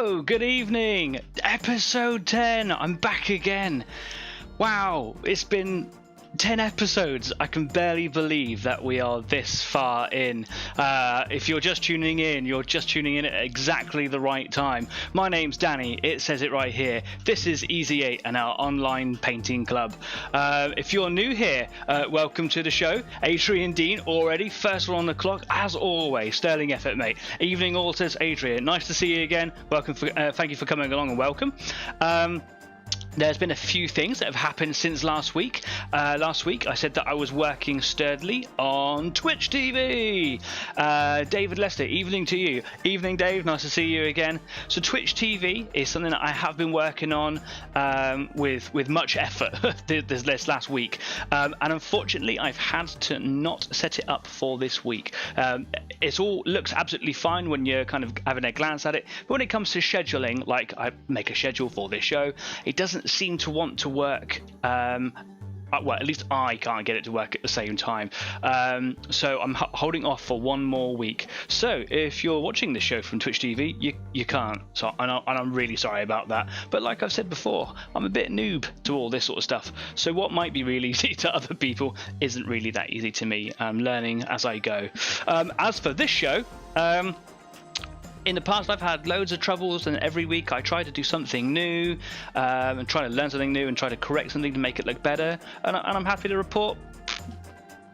Hello, good evening. Episode 10. I'm back again. Wow, it's been 10 episodes. I can barely believe that we are this far in. If you're just tuning in, you're just tuning in at exactly the right time. My name's Danny. It says it right here. This is Easy 8 and our online painting club. If you're new here, welcome to the show. Adrian Dean already, first one on the clock, as always. Sterling effort, mate. Evening all, says Adrian. Nice to see you again. Welcome. Thank you for coming along and welcome. There's been a few things that have happened since last week. Last week, I said that I was working sturdily on Twitch TV. David Lester, evening to you. Evening, Dave. Nice to see you again. So Twitch TV is something that I have been working on with much effort this last week. And unfortunately, I've had to not set it up for this week. It all looks absolutely fine when you're kind of having a glance at it. But when it comes to scheduling, like I make a schedule for this show, it doesn't seem to want to work. Well, at least I can't get it to work at the same time. So I'm holding off for one more week. So if you're watching this show from Twitch TV, you can't. So and I'm really sorry about that. But like I've said before, I'm a bit noob to all this sort of stuff. So what might be really easy to other people isn't really that easy to me. I'm learning as I go. As for this show, in the past, I've had loads of troubles, and every week I try to do something new and try to learn something new and try to correct something to make it look better. And I'm happy to report,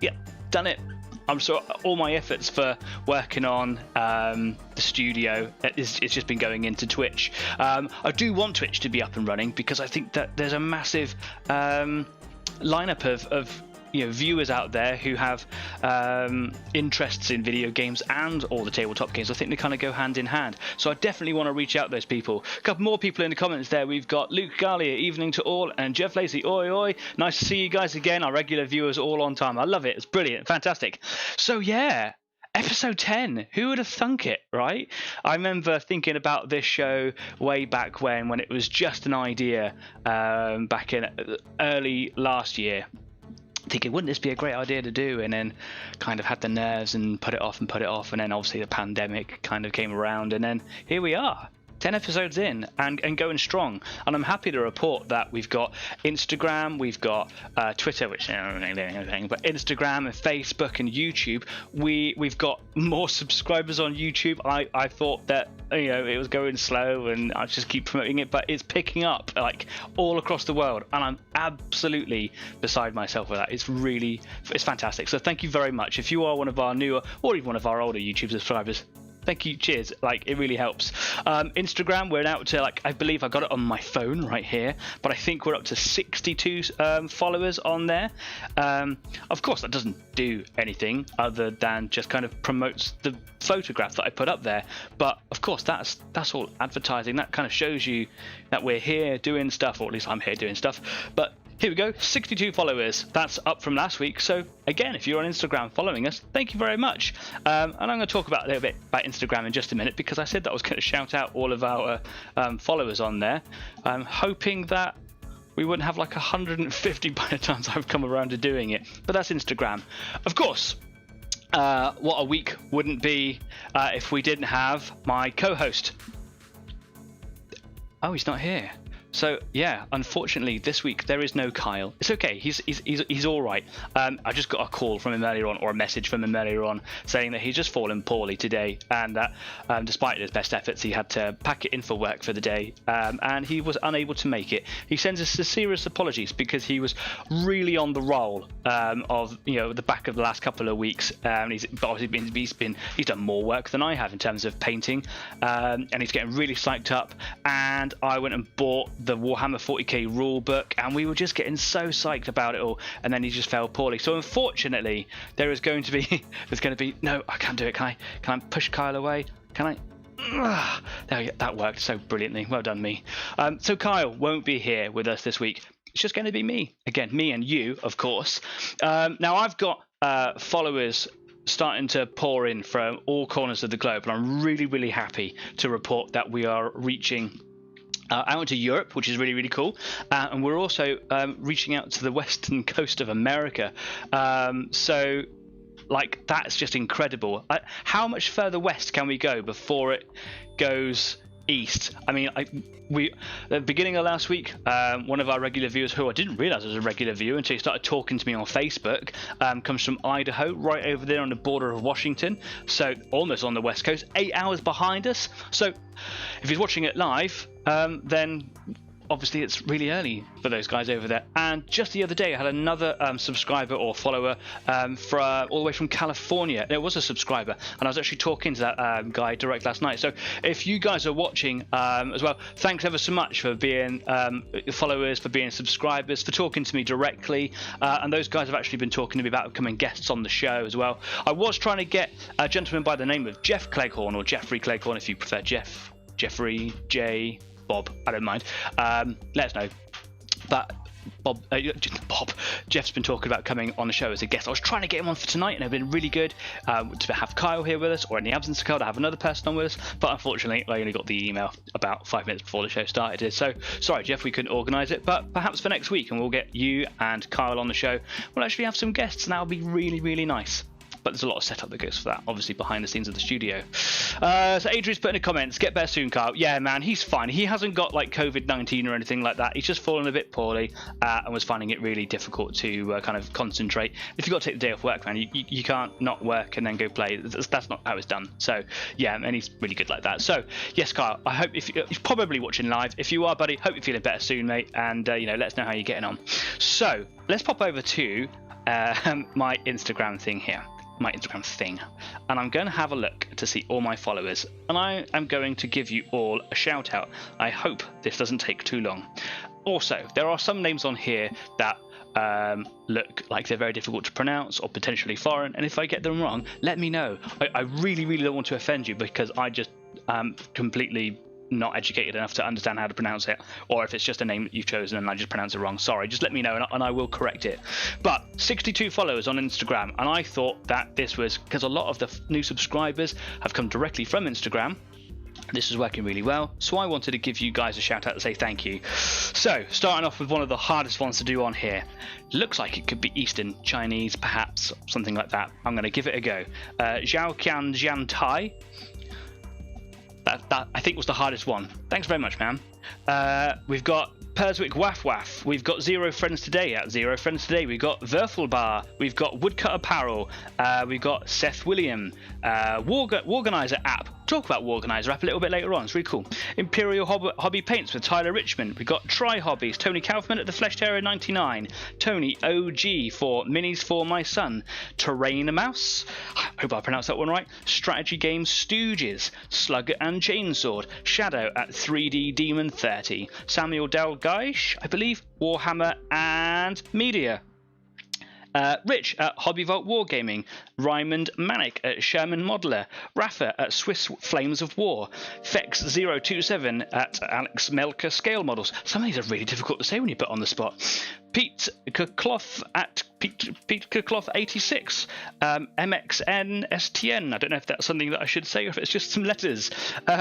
yeah, done it. I'm sure all my efforts for working on the studio it's just been going into Twitch. I do want Twitch to be up and running because I think that there's a massive lineup of viewers out there who have interests in video games and all the tabletop games. I think they kind of go hand in hand. So I definitely want to reach out to those people. A couple more people in the comments there. We've got Luke Garlier, evening to all, and Jeff Lacey, oi oi. Nice to see you guys again. Our regular viewers all on time. I love it. It's brilliant. Fantastic. So yeah. Episode 10, who would have thunk it, right? I remember thinking about this show way back when it was just an idea back in early last year. Thinking, wouldn't this be a great idea to do? And then kind of had the nerves and put it off. And then obviously the pandemic kind of came around, and then here we are. 10 episodes in and going strong. And I'm happy to report that we've got Instagram, we've got Twitter, which anything, but Instagram and Facebook and YouTube. We've got more subscribers on YouTube. I thought that it was going slow and I just keep promoting it, but it's picking up like all across the world, and I'm absolutely beside myself with that. It's fantastic. So thank you very much. If you are one of our newer or even one of our older YouTube subscribers, thank you, cheers, it really helps. Instagram, we're now to I believe I got it on my phone right here, but I think we're up to 62 followers on there. Of course that doesn't do anything other than just kind of promotes the photograph that I put up there, but of course that's all advertising. That kind of shows you that we're here doing stuff, or at least I'm here doing stuff. But here we go, 62 followers. That's up from last week. So again, if you're on Instagram following us, thank you very much. And I'm going to talk a little bit about Instagram in just a minute, because I said that I was going to shout out all of our followers on there. I'm hoping that we wouldn't have 150 by the time I've come around to doing it. But that's Instagram. Of course, what a week wouldn't be if we didn't have my co-host. Oh, he's not here. So yeah, unfortunately this week there is no Kyle. It's okay, he's all right. I just got a call from him earlier on, or a message from him earlier on, saying that he's just fallen poorly today, and that despite his best efforts, he had to pack it in for work for the day, and he was unable to make it. He sends us sincerest apologies because he was really on the roll of the back of the last couple of weeks. He's done more work than I have in terms of painting, and he's getting really psyched up. And I went and bought the Warhammer 40k rule book, and we were just getting so psyched about it all, and then he just fell poorly. So unfortunately there's going to be no, I can't do it. Can I push Kyle away? Can I? There we go. That worked so brilliantly. Well done, me. So Kyle won't be here with us this week. It's just going to be me again, me and you, of course. Now I've got followers starting to pour in from all corners of the globe, and I'm really happy to report that we are reaching out into Europe, which is really cool, and we're also reaching out to the western coast of America. So that's just incredible. How much further west can we go before it goes east. I mean, at the beginning of last week, one of our regular viewers, who I didn't realise was a regular viewer until he started talking to me on Facebook, comes from Idaho, right over there on the border of Washington, so almost on the west coast, 8 hours behind us. So if he's watching it live, then obviously it's really early for those guys over there. And just the other day I had another subscriber or follower all the way from California. It was a subscriber, and I was actually talking to that guy direct last night. So if you guys are watching as well, thanks ever so much for being followers, for being subscribers, for talking to me directly, and those guys have actually been talking to me about becoming guests on the show as well. I was trying to get a gentleman by the name of Jeff Cleghorn, or Jeffrey Cleghorn if you prefer. Jeffrey, J, Bob, I don't mind. Let us know. But Jeff's been talking about coming on the show as a guest. I was trying to get him on for tonight, and it's been really good to have Kyle here with us, or in the absence of Kyle, to have another person on with us. But unfortunately, I only got the email about 5 minutes before the show started. So sorry, Jeff, we couldn't organise it. But perhaps for next week, and we'll get you and Kyle on the show. We'll actually have some guests, and that'll be really, really nice. But there's a lot of setup that goes for that, obviously behind the scenes of the studio. So Adrian's put in the comments, get better soon, Kyle. Yeah, man, he's fine. He hasn't got like COVID-19 or anything like that. He's just fallen a bit poorly and was finding it really difficult to kind of concentrate. If you've got to take the day off work, man, you can't not work and then go play. That's not how it's done. So yeah, and he's really good like that. So yes, Kyle, I hope you're probably watching live. If you are, buddy, hope you're feeling better soon, mate. And let us know how you're getting on. So let's pop over to my Instagram thing here. My Instagram thing, and I'm going to have a look to see all my followers, and I am going to give you all a shout out. I hope this doesn't take too long. Also, there are some names on here that look like they're very difficult to pronounce or potentially foreign, and if I get them wrong, let me know. I really, really don't want to offend you, because I just completely not educated enough to understand how to pronounce it, or if it's just a name that you've chosen and I just pronounce it wrong, sorry, just let me know and I will correct it. But 62 followers on Instagram, and I thought that this was because a lot of the new subscribers have come directly from Instagram. This is working really well, so I wanted to give you guys a shout out to say thank you. So starting off with one of the hardest ones to do on here, looks like it could be Eastern Chinese, perhaps something like that. I'm going to give it a go. Zhao Qian Jian Tai. That I think was the hardest one. Thanks very much, man. We've got Perswick Waff Waff. We've got Zero Friends Today at Zero Friends Today. We've got Verfulbar. We've got Woodcut Apparel. We've got Seth William. Warganizer app. Talk about Warganizer app a little bit later on. It's really cool. Imperial Hobby Paints with Tyler Richmond. We've got Try Hobbies. Tony Kaufman at the Flesh Terror 99. Tony OG for Minis for My Son. Terrain Mouse. I hope I pronounced that one right. Strategy Games Stooges. Slug and Chainsword. Shadow at 3D Demon 30. Samuel Dalgaish, I believe. Warhammer and Media. Rich at Hobby Vault Wargaming, Raymond Manic at Sherman Modeler, Rafa at Swiss Flames of War, Fex027 at Alex Melker Scale Models. Some of these are really difficult to say when you put on the spot. Pete Kukloff at Pete Kukloff 86, MXNSTN. I don't know if that's something that I should say or if it's just some letters.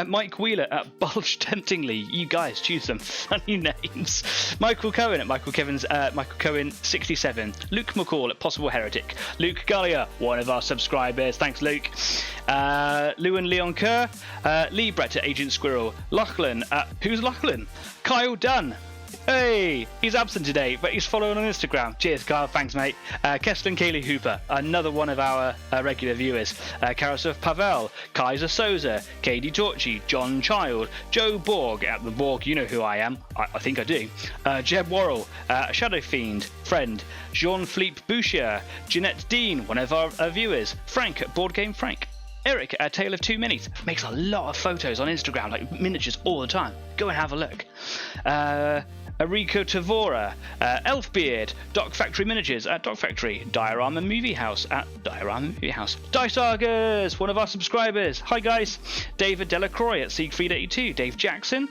Mike Wheeler at Bulge Temptingly. You guys choose some funny names. Michael Cohen at Michael Cohen 67. Luke McCall at Possible Heretic. Luke Gallia, one of our subscribers. Thanks, Luke. Lewin Leon Kerr. Lee Brett at Agent Squirrel. Lachlan at who's Lachlan? Kyle Dunn. Hey, he's absent today, but he's following on Instagram. Cheers, Kyle. Thanks, mate. Keston Kaylee Hooper, another one of our regular viewers. Karasov Pavel, Kaiser Souza, Katie Torchy, John Child, Joe Borg at the Borg. You know who I am. I think I do. Jeb Worrell, Shadow Fiend, friend. Jean-Philippe Boucher, Jeanette Dean, one of our viewers. Frank at Board Game Frank. Eric at Tale of Two Minis makes a lot of photos on Instagram, like miniatures all the time. Go and have a look. Ariko Tavora, Elfbeard, Doc Factory Miniatures at Doc Factory, Diorama Movie House at Diorama Movie House, Dice Argers, one of our subscribers. Hi guys. David Delacroix at Siegfried 82, Dave Jackson,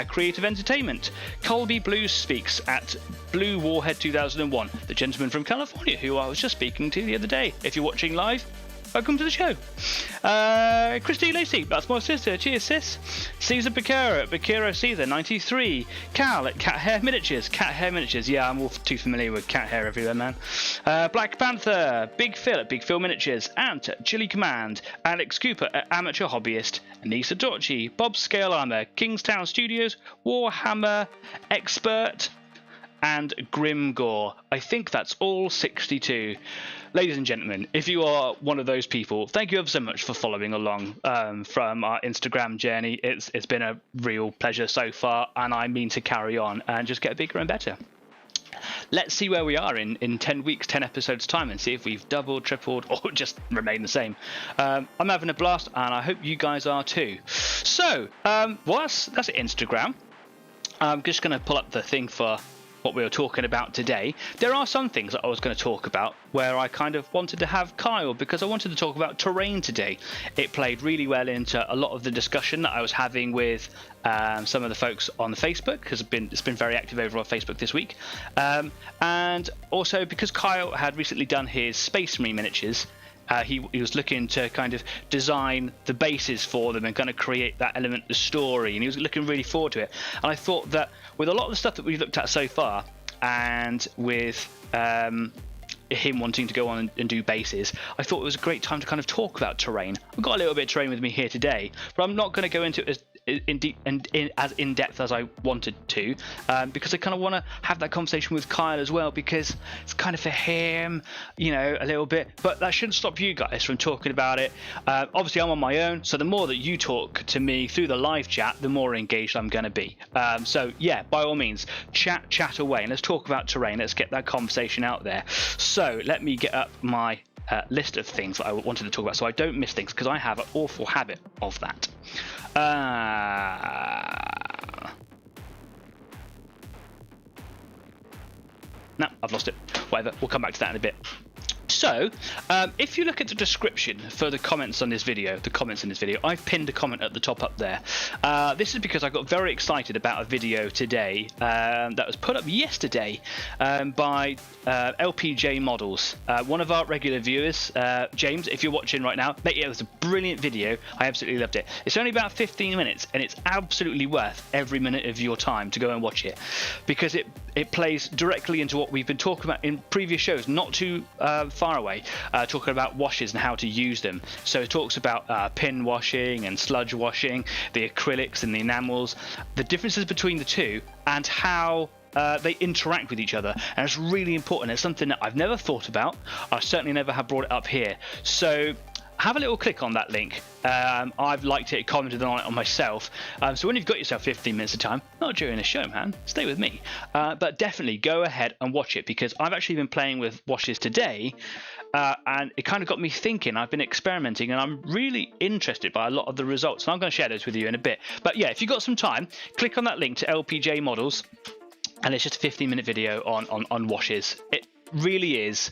Creative Entertainment, Colby Blues Speaks at Blue Warhead 2001, the gentleman from California who I was just speaking to the other day. If you're watching live, welcome to the show. Christy Lacey, that's my sister. Cheers, sis. Caesar Bakura, Bakura Caesar 93. Cal at Cat Hair Miniatures. Cat Hair Miniatures. Yeah, I'm all too familiar with cat hair everywhere, man. Black Panther, Big Phil at Big Phil Miniatures. Ant at Chili Command. Alex Cooper at Amateur Hobbyist. Anissa Dorchi, Bob Scale Armor, Kingstown Studios, Warhammer Expert, and Grimgore. I think that's all 62. Ladies and gentlemen, if you are one of those people, thank you ever so much for following along from our Instagram journey. It's been a real pleasure so far, and I mean to carry on and just get bigger and better. Let's see where we are in 10 weeks, 10 episodes time, and see if we've doubled, tripled, or just remain the same. I'm having a blast, and I hope you guys are too. So, that's Instagram. I'm just going to pull up the thing for what we were talking about today. There are some things that I was going to talk about where I kind of wanted to have Kyle, because I wanted to talk about terrain today. It played really well into a lot of the discussion that I was having with some of the folks on the Facebook, because it's been very active over on Facebook this week, and also because Kyle had recently done his Space Marine miniatures. He was looking to kind of design the bases for them and kind of create that element of the story, and he was looking really forward to it. And I thought that with a lot of the stuff that we've looked at so far, and with him wanting to go on and do bases, I thought it was a great time to kind of talk about terrain. I've got a little bit of terrain with me here today, but I'm not going to go into it as in depth as I wanted to, because I kind of want to have that conversation with Kyle as well, because it's kind of for him, you know, a little bit, but that shouldn't stop you guys from talking about it. Obviously I'm on my own, so the more that you talk to me through the live chat, the more engaged I'm going to be. So yeah, by all means, chat away, and let's talk about terrain. Let's get that conversation out there. So let me get up my list of things that I wanted to talk about so I don't miss things, because I have an awful habit of that. No, I've lost it. Whatever, we'll come back to that in a bit. So, if you look at the description for the comments in this video, I've pinned a comment at the top up there. This is because I got very excited about a video today that was put up yesterday by LPJ Models, one of our regular viewers. James, if you're watching right now, mate, it was a brilliant video. I absolutely loved it. It's only about 15 minutes, and it's absolutely worth every minute of your time to go and watch it, because it plays directly into what we've been talking about in previous shows, not too far away, talking about washes and how to use them. So it talks about pin washing and sludge washing, the acrylics and the enamels, the differences between the two, and how they interact with each other. And it's really important. It's something that I've never thought about. I certainly never have brought it up here. So have a little click on that link. I've liked it, commented on it on myself. So when you've got yourself 15 minutes of time, not during the show, man, stay with me. But definitely go ahead and watch it, because I've actually been playing with washes today, and it kind of got me thinking. I've been experimenting, and I'm really interested by a lot of the results. And I'm going to share those with you in a bit. But yeah, if you've got some time, click on that link to LPJ Models, and it's just a 15-minute video on washes. It really is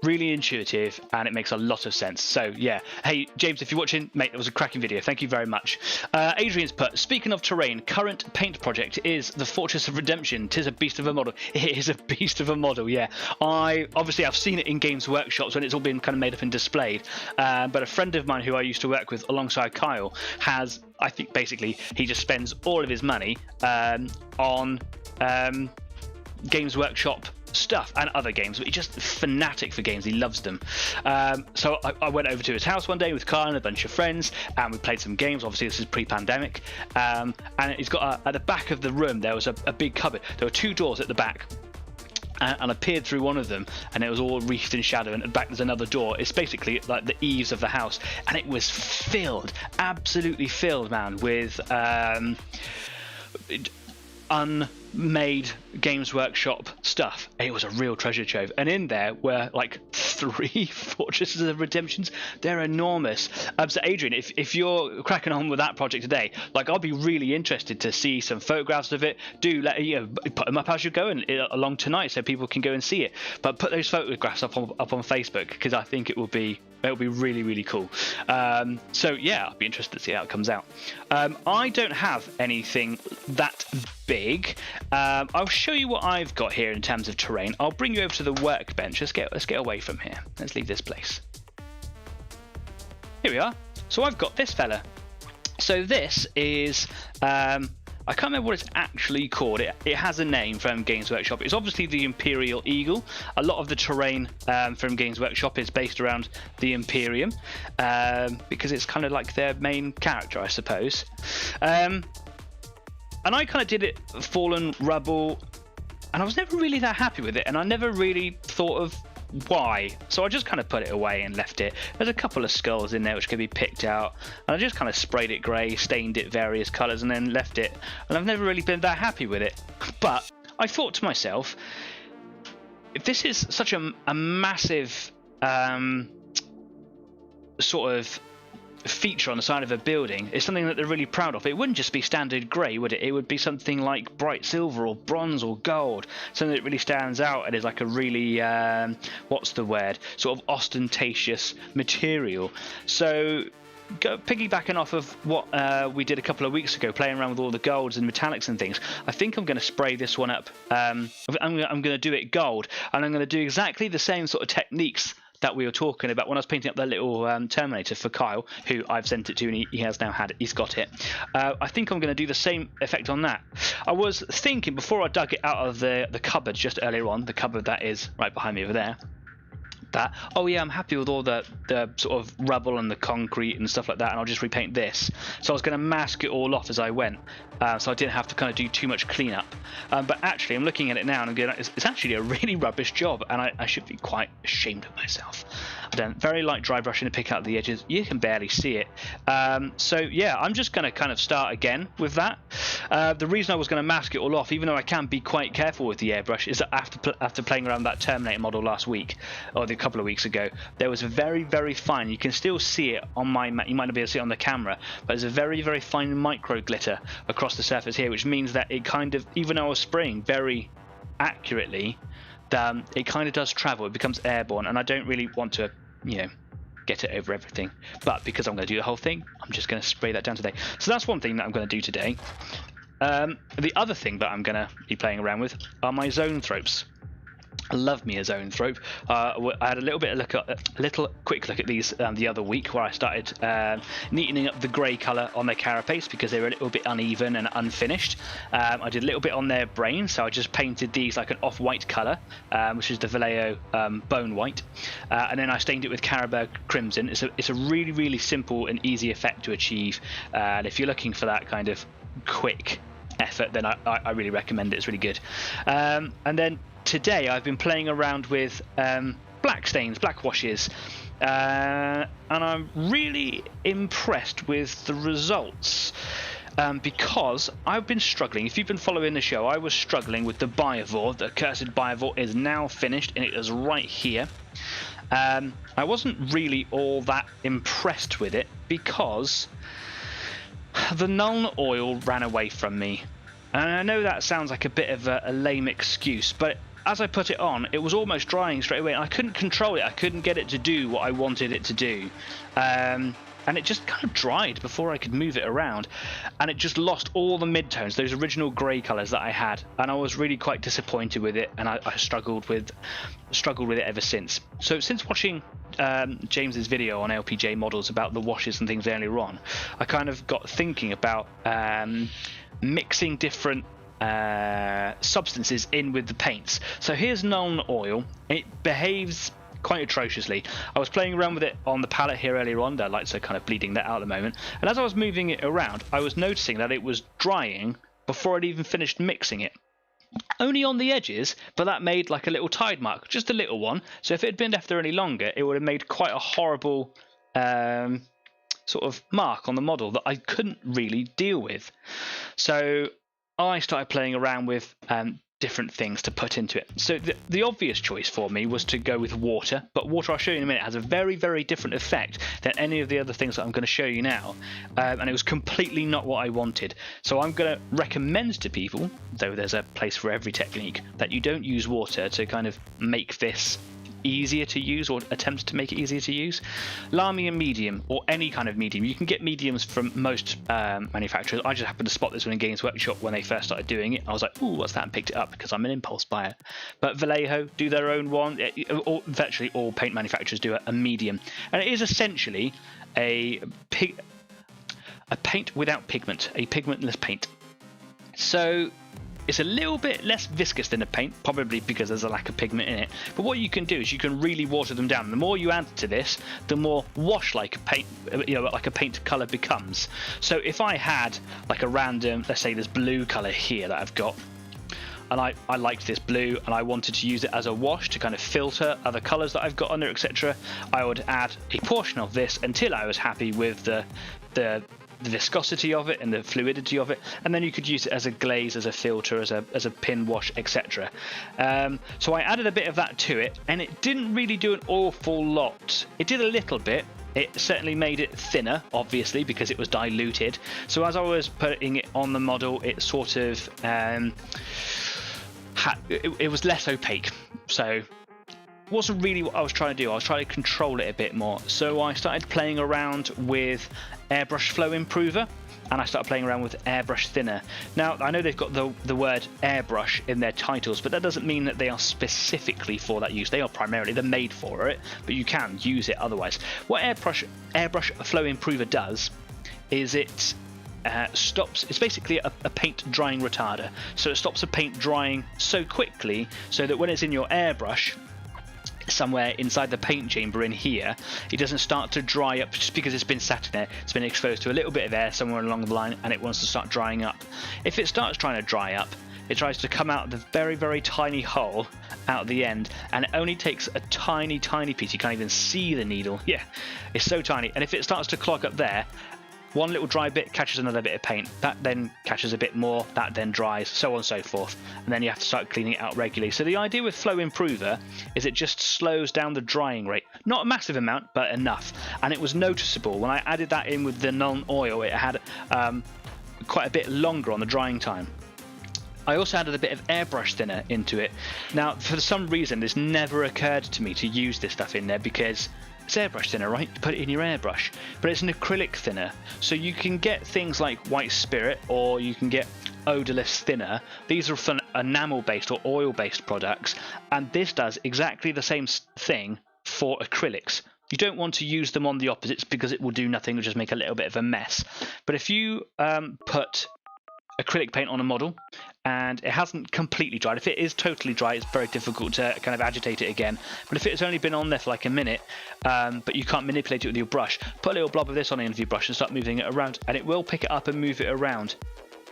really intuitive, and it makes a lot of sense. So yeah, hey James, if you're watching, mate, it was a cracking video. Thank you very much. Adrian's put, speaking of terrain, current paint project is the Fortress of Redemption. Tis a beast of a model. It is a beast of a model, yeah. I've seen it in Games Workshops when it's all been kind of made up and displayed, but a friend of mine who I used to work with alongside Kyle has, I think basically he just spends all of his money on Games Workshop stuff and other games, but he's just a fanatic for games. He loves them. So I went over to his house one day with Kyle and a bunch of friends, and we played some games. Obviously this is pre-pandemic, and he's got at the back of the room there was a big cupboard. There were two doors at the back, and I peered through one of them, and it was all wreathed in shadow, and at the back there's another door. It's basically like the eaves of the house, and it was filled, absolutely filled, man, with unmade Games Workshop stuff. It was a real treasure trove, and in there were like 3 Fortresses of Redemptions. They're enormous. So Adrian, if you're cracking on with that project today, like, I'll be really interested to see some photographs of it. Do let put them up as you go and along tonight, so people can go and see it. But put those photographs up on Facebook, because I think it'll be really, really cool. So yeah, I'll be interested to see how it comes out. I don't have anything that big. I'll show you what I've got here in terms of terrain. I'll bring you over to the workbench. Let's get away from here. Let's leave this place. here we are. So I've got this fella. So this is, I can't remember what it's actually called. It has a name from Games Workshop. It's obviously the Imperial Eagle. A lot of the terrain from Games Workshop is based around the Imperium, because it's kind of like their main character, I suppose. And I kind of did it Fallen Rubble, and I was never really that happy with it, and I never really thought of why, so I just kind of put it away and left it. There's a couple of skulls in there which can be picked out, and I just kind of sprayed it grey, stained it various colours, and then left it, and I've never really been that happy with it. But I thought to myself, if this is such a massive sort of feature on the side of a building, it's something that they're really proud of. It wouldn't just be standard grey, would it? It would be something like bright silver or bronze or gold, something that really stands out and is like a really what's the word, sort of ostentatious material. So piggybacking off of what we did a couple of weeks ago, playing around with all the golds and metallics and things, I think I'm going to spray this one up. I'm going to do it gold, and I'm going to do exactly the same sort of techniques that we were talking about when I was painting up that little Terminator for Kyle, who I've sent it to, and he has now he's got it. I think I'm going to do the same effect on that. I was thinking before I dug it out of the cupboard just earlier on, the cupboard that is right behind me over there, that, oh yeah, I'm happy with all the sort of rubble and the concrete and stuff like that, and I'll just repaint this. So I was going to mask it all off as I went, so I didn't have to kind of do too much cleanup. But actually, I'm looking at it now and I'm going, it's actually a really rubbish job, and I should be quite ashamed of myself. I've done very light dry brushing to pick out the edges. You can barely see it. So yeah, I'm just going to kind of start again with that. The reason I was going to mask it all off, even though I can be quite careful with the airbrush, is that after playing around that Terminator model last week, or a couple of weeks ago, there was a very, very fine, you can still see it on my, you might not be able to see it on the camera, but there's a very, very fine micro glitter across the surface here, which means that it kind of, even though I was spraying very accurately, it kind of does travel, it becomes airborne, and I don't really want to, you know, get it over everything. But because I'm going to do the whole thing, I'm just going to spray that down today. So that's one thing that I'm going to do today. The other thing that I'm going to be playing around with are my zoanthropes. I love me a zoanthrope. I had a little quick look at these the other week, where I started neatening up the grey colour on their carapace because they were a little bit uneven and unfinished. I did a little bit on their brain, so I just painted these like an off-white colour, which is the Vallejo bone white, and then I stained it with Carabao crimson. It's a really, really simple and easy effect to achieve, and if you're looking for that kind of quick effort, then I really recommend it. It's really good. And then today I've been playing around with black stains, black washes, and I'm really impressed with the results, because I've been struggling. If you've been following the show, I was struggling with the Biovore. The Cursed Biovore is now finished, and it is right here. I wasn't really all that impressed with it because the Nuln oil ran away from me. And I know that sounds like a bit of a lame excuse, but as I put it on, it was almost drying straight away, and I couldn't control it. I couldn't get it to do what I wanted it to do. And it just kind of dried before I could move it around, and it just lost all the midtones, those original grey colours that I had, and I was really quite disappointed with it, and I struggled with it ever since. So since watching James's video on LPJ models about the washes and things earlier on, I kind of got thinking about mixing different substances in with the paints. So here's Nuln oil. It behaves quite atrociously. I was playing around with it on the palette here earlier on. The lights are kind of bleeding that out at the moment, and as I was moving it around, I was noticing that it was drying before I'd even finished mixing it. Only on the edges, but that made like a little tide mark, just a little one. So if it had been left there any longer, it would have made quite a horrible sort of mark on the model that I couldn't really deal with. So I started playing around with different things to put into it. So the obvious choice for me was to go with water, but water, I'll show you in a minute, has a very, very different effect than any of the other things that I'm going to show you now, and it was completely not what I wanted. So I'm going to recommend to people, though there's a place for every technique, that you don't use water to kind of make this easier to use, or attempt to make it easier to use. Lamy and medium, or any kind of medium. You can get mediums from most manufacturers. I just happened to spot this one in Games Workshop when they first started doing it. I was like, ooh, what's that? And picked it up because I'm an impulse buyer. But Vallejo do their own one. Virtually all paint manufacturers do a medium. And it is essentially a paint without pigment, a pigmentless paint. So it's a little bit less viscous than a paint, probably because there's a lack of pigment in it. But what you can do is you can really water them down. The more you add to this, the more wash-like a paint, like a paint color becomes. So if I had like a random, let's say this blue color here that I've got, and I liked this blue and I wanted to use it as a wash to kind of filter other colors that I've got on there, etc., I would add a portion of this until I was happy with the viscosity of it and the fluidity of it, and then you could use it as a glaze, as a filter, as a pin wash, etc. So I added a bit of that to it, and it didn't really do an awful lot. It did a little bit. It certainly made it thinner, obviously, because it was diluted. So as I was putting it on the model, it sort of it was less opaque. So wasn't really what I was trying to do. I was trying to control it a bit more. So I started playing around with Airbrush Flow Improver, and I started playing around with Airbrush Thinner. Now, I know they've got the word airbrush in their titles, but that doesn't mean that they are specifically for that use. They are primarily, they're made for it, but you can use it otherwise. What Airbrush Flow Improver does is it it's basically a paint drying retarder. So it stops the paint drying so quickly so that when it's in your airbrush, somewhere inside the paint chamber in here, it doesn't start to dry up just because it's been sat in there. It's been exposed to a little bit of air somewhere along the line, and it wants to start drying up. If it starts trying to dry up, it tries to come out the very, very tiny hole out the end, and it only takes a tiny, tiny piece. You can't even see the needle. Yeah, it's so tiny. And if it starts to clog up there, one little dry bit catches another bit of paint, that then catches a bit more, that then dries, so on and so forth, and then you have to start cleaning it out regularly. So the idea with Flow Improver is it just slows down the drying rate. Not a massive amount, but enough. And it was noticeable. When I added that in with the non-oil, it had quite a bit longer on the drying time. I also added a bit of airbrush thinner into it. Now, for some reason, this never occurred to me to use this stuff in there because it's airbrush thinner, right? You put it in your airbrush, but it's an acrylic thinner. So you can get things like White Spirit, or you can get odorless thinner. These are for enamel-based or oil-based products, and this does exactly the same thing for acrylics. You don't want to use them on the opposites because it will do nothing, it'll just make a little bit of a mess. But if you put acrylic paint on a model and it hasn't completely dried, if it is totally dry, it's very difficult to kind of agitate it again. But if it's only been on there for like a minute, but you can't manipulate it with your brush, put a little blob of this on the end of your brush and start moving it around, and it will pick it up and move it around.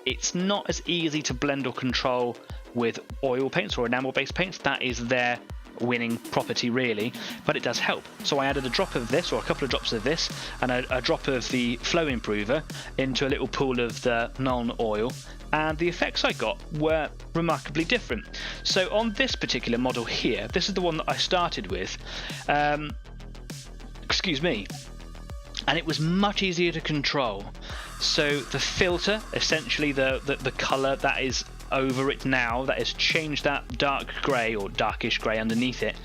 It's not as easy to blend or control with oil paints or enamel based paints. That is their winning property really, but it does help. So I added a drop of this, or a couple of drops of this, and a drop of the Flow Improver into a little pool of the non-oil, and the effects I got were remarkably different. So on this particular model here, this is the one that I started with, excuse me, and it was much easier to control. So the filter, essentially the colour that is over it now, that has changed that dark grey or darkish grey underneath it,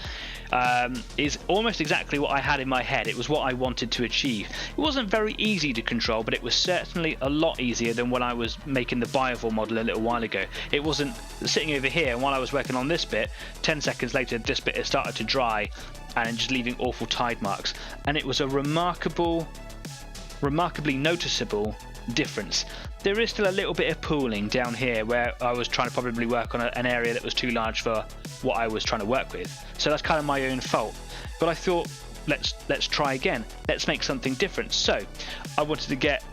is almost exactly what I had in my head. It was what I wanted to achieve. It wasn't very easy to control, but it was certainly a lot easier than when I was making the Biovore model a little while ago. It wasn't sitting over here, and while I was working on this bit, 10 seconds later this bit has started to dry and just leaving awful tide marks, and it was a remarkably noticeable difference. There is still a little bit of pooling down here where I was trying to probably work on an area that was too large for what I was trying to work with, so that's kind of my own fault. But I thought, let's try again, let's make something different. So I wanted to get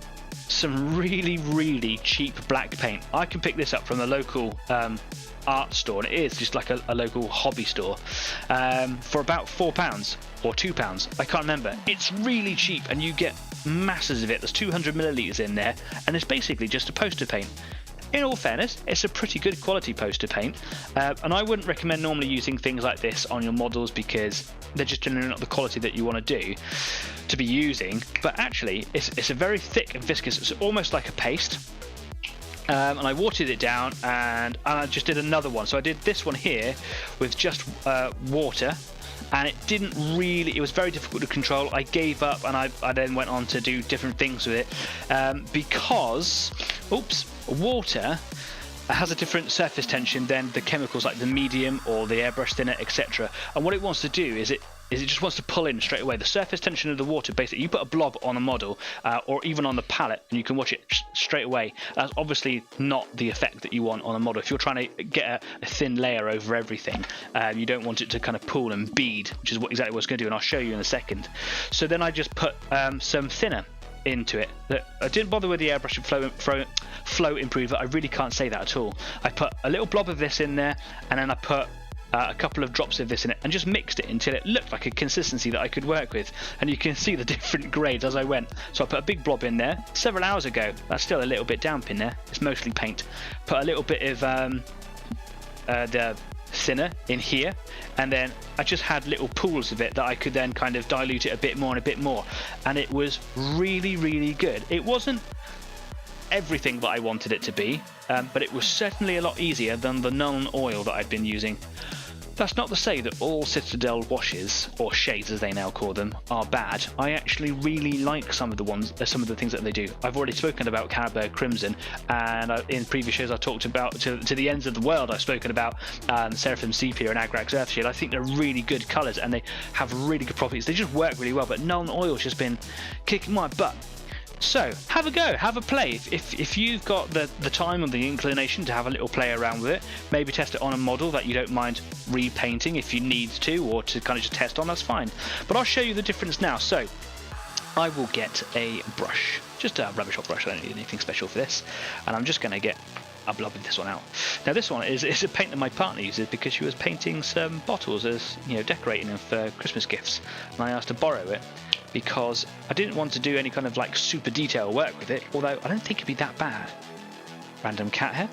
some really cheap black paint. I can pick this up from the local art store, and it is just like a local hobby store, for about £4 or £2, I can't remember. It's really cheap and you get masses of it. There's 200 millilitres in there, and it's basically just a poster paint. In all fairness, it's a pretty good quality poster paint, and I wouldn't recommend normally using things like this on your models because they're just generally not the quality that you want to be using. But actually it's a very thick and viscous, it's almost like a paste. And I watered it down, and I just did another one. So I did this one here with just water, and it didn't really, it was very difficult to control. I gave up, and I then went on to do different things with it, because water has a different surface tension than the chemicals like the medium or the airbrush thinner, etc. And what it wants to do is it just wants to pull in straight away. The surface tension of the water, basically, you put a blob on a model or even on the palette, and you can watch it straight away. That's obviously not the effect that you want on a model. If you're trying to get a thin layer over everything, you don't want it to kind of pool and bead, which is exactly what it's going to do, and I'll show you in a second. So then I just put some thinner into it. I didn't bother with the airbrush flow improver. I really can't say that at all. I put a little blob of this in there, and then I put a couple of drops of this in it, and just mixed it until it looked like a consistency that I could work with. And you can see the different grades as I went. So I put a big blob in there several hours ago. That's still a little bit damp in there. It's mostly paint. Put a little bit of the thinner in here, and then I just had little pools of it that I could then kind of dilute it a bit more and a bit more, and it was really, really good. It wasn't everything that I wanted it to be, but it was certainly a lot easier than the Nuln oil that I'd been using. That's not to say that all Citadel washes, or shades as they now call them, are bad. I actually really like some of the things that they do. I've already spoken about Carberg Crimson, and in previous shows I've talked about to the ends of the world. I've spoken about Seraphim Sepia and Agrax Earthshield. I think they're really good colours, and they have really good properties. They just work really well, but Nuln oil's just been kicking my butt. So have a go, have a play. If you've got the time and the inclination to have a little play around with it, maybe test it on a model that you don't mind repainting if you need to, or to kind of just test on, that's fine. But I'll show you the difference now. So I will get a brush, just a rubbish hot brush. I don't need anything special for this, and I'm just going to get a blob of this one out. Now this one is a paint that my partner uses because she was painting some bottles as, you know, decorating them for Christmas gifts, and I asked to borrow it because I didn't want to do any kind of like super detail work with it, although I don't think it'd be that bad. Random cat hair.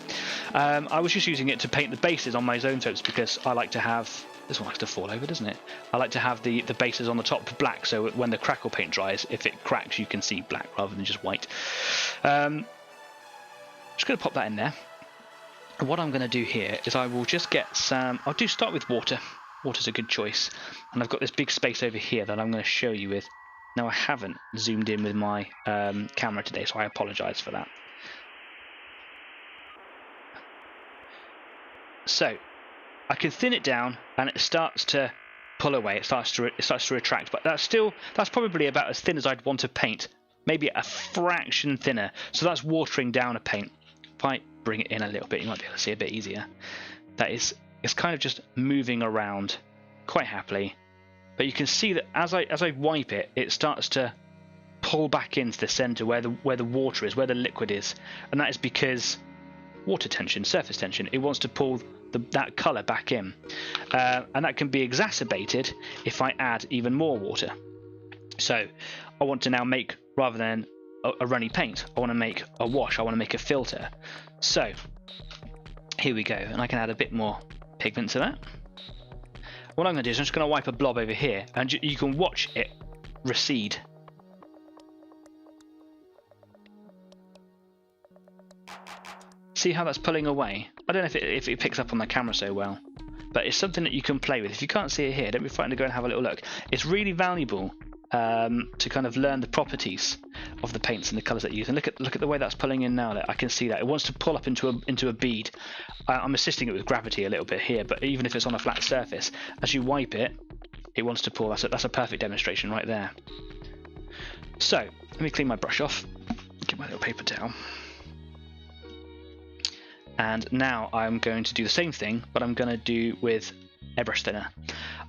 I was just using it to paint the bases on my zone totes because I like to have, this one likes to fall over, doesn't it? I like to have the bases on the top black, so when the crackle paint dries, if it cracks you can see black rather than just white. Just going to pop that in there. And what I'm going to do here is I will just get some, start with water. Water's a good choice. And I've got this big space over here that I'm going to show you with. Now I haven't zoomed in with my camera today, so I apologise for that. So I can thin it down and it starts to pull away, it starts to retract, but that's probably about as thin as I'd want to paint, maybe a fraction thinner. So that's watering down a paint. If I bring it in a little bit, you might be able to see a bit easier. It's kind of just moving around quite happily, but you can see that as I wipe it, it starts to pull back into the center where the water is, where the liquid is, and that is because water tension, surface tension, it wants to pull that color back in, and that can be exacerbated if I add even more water. So I want to now make, rather than a runny paint, I want to make a wash, I want to make a filter. So here we go, and I can add a bit more pigment to that. What I'm going to do is I'm just going to wipe a blob over here, and you can watch it recede. See how that's pulling away? I don't know if it picks up on the camera so well, but it's something that you can play with. If you can't see it here, don't be frightened to go and have a little look. It's really valuable to kind of learn the properties of the paints and the colours that you use. And look at the way that's pulling in now. That I can see that it wants to pull up into a bead. I'm assisting it with gravity a little bit here, but even if it's on a flat surface, as you wipe it, it wants to pull. That's a perfect demonstration right there. So let me clean my brush off. Get my little paper towel. And now I'm going to do the same thing, but I'm going to do with airbrush thinner.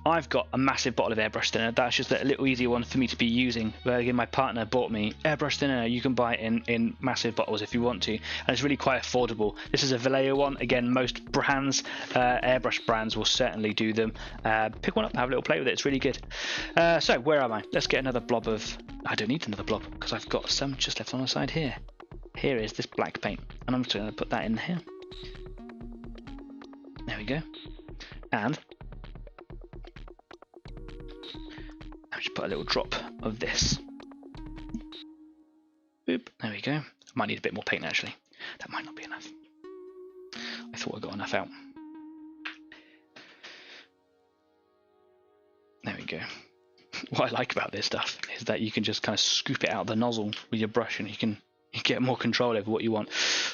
I've got a massive bottle of airbrush thinner. That's just a little easier one for me to be using. But again, my partner bought me airbrush thinner. You can buy it in massive bottles if you want to, and it's really quite affordable. This is a Vallejo one. Again, most brands, airbrush brands, will certainly do them. Pick one up, have a little play with it. It's really good. So where am I? Let's get another blob of. I don't need another blob because I've got some just left on the side here. Here is this black paint, and I'm just going to put that in here. There we go. And I'll just put a little drop of this. Boop. There we go. I might need a bit more paint actually. That might not be enough. I thought I got enough out. what I like about this stuff is that you can just kind of scoop it out the nozzle with your brush, and you get more control over what you want.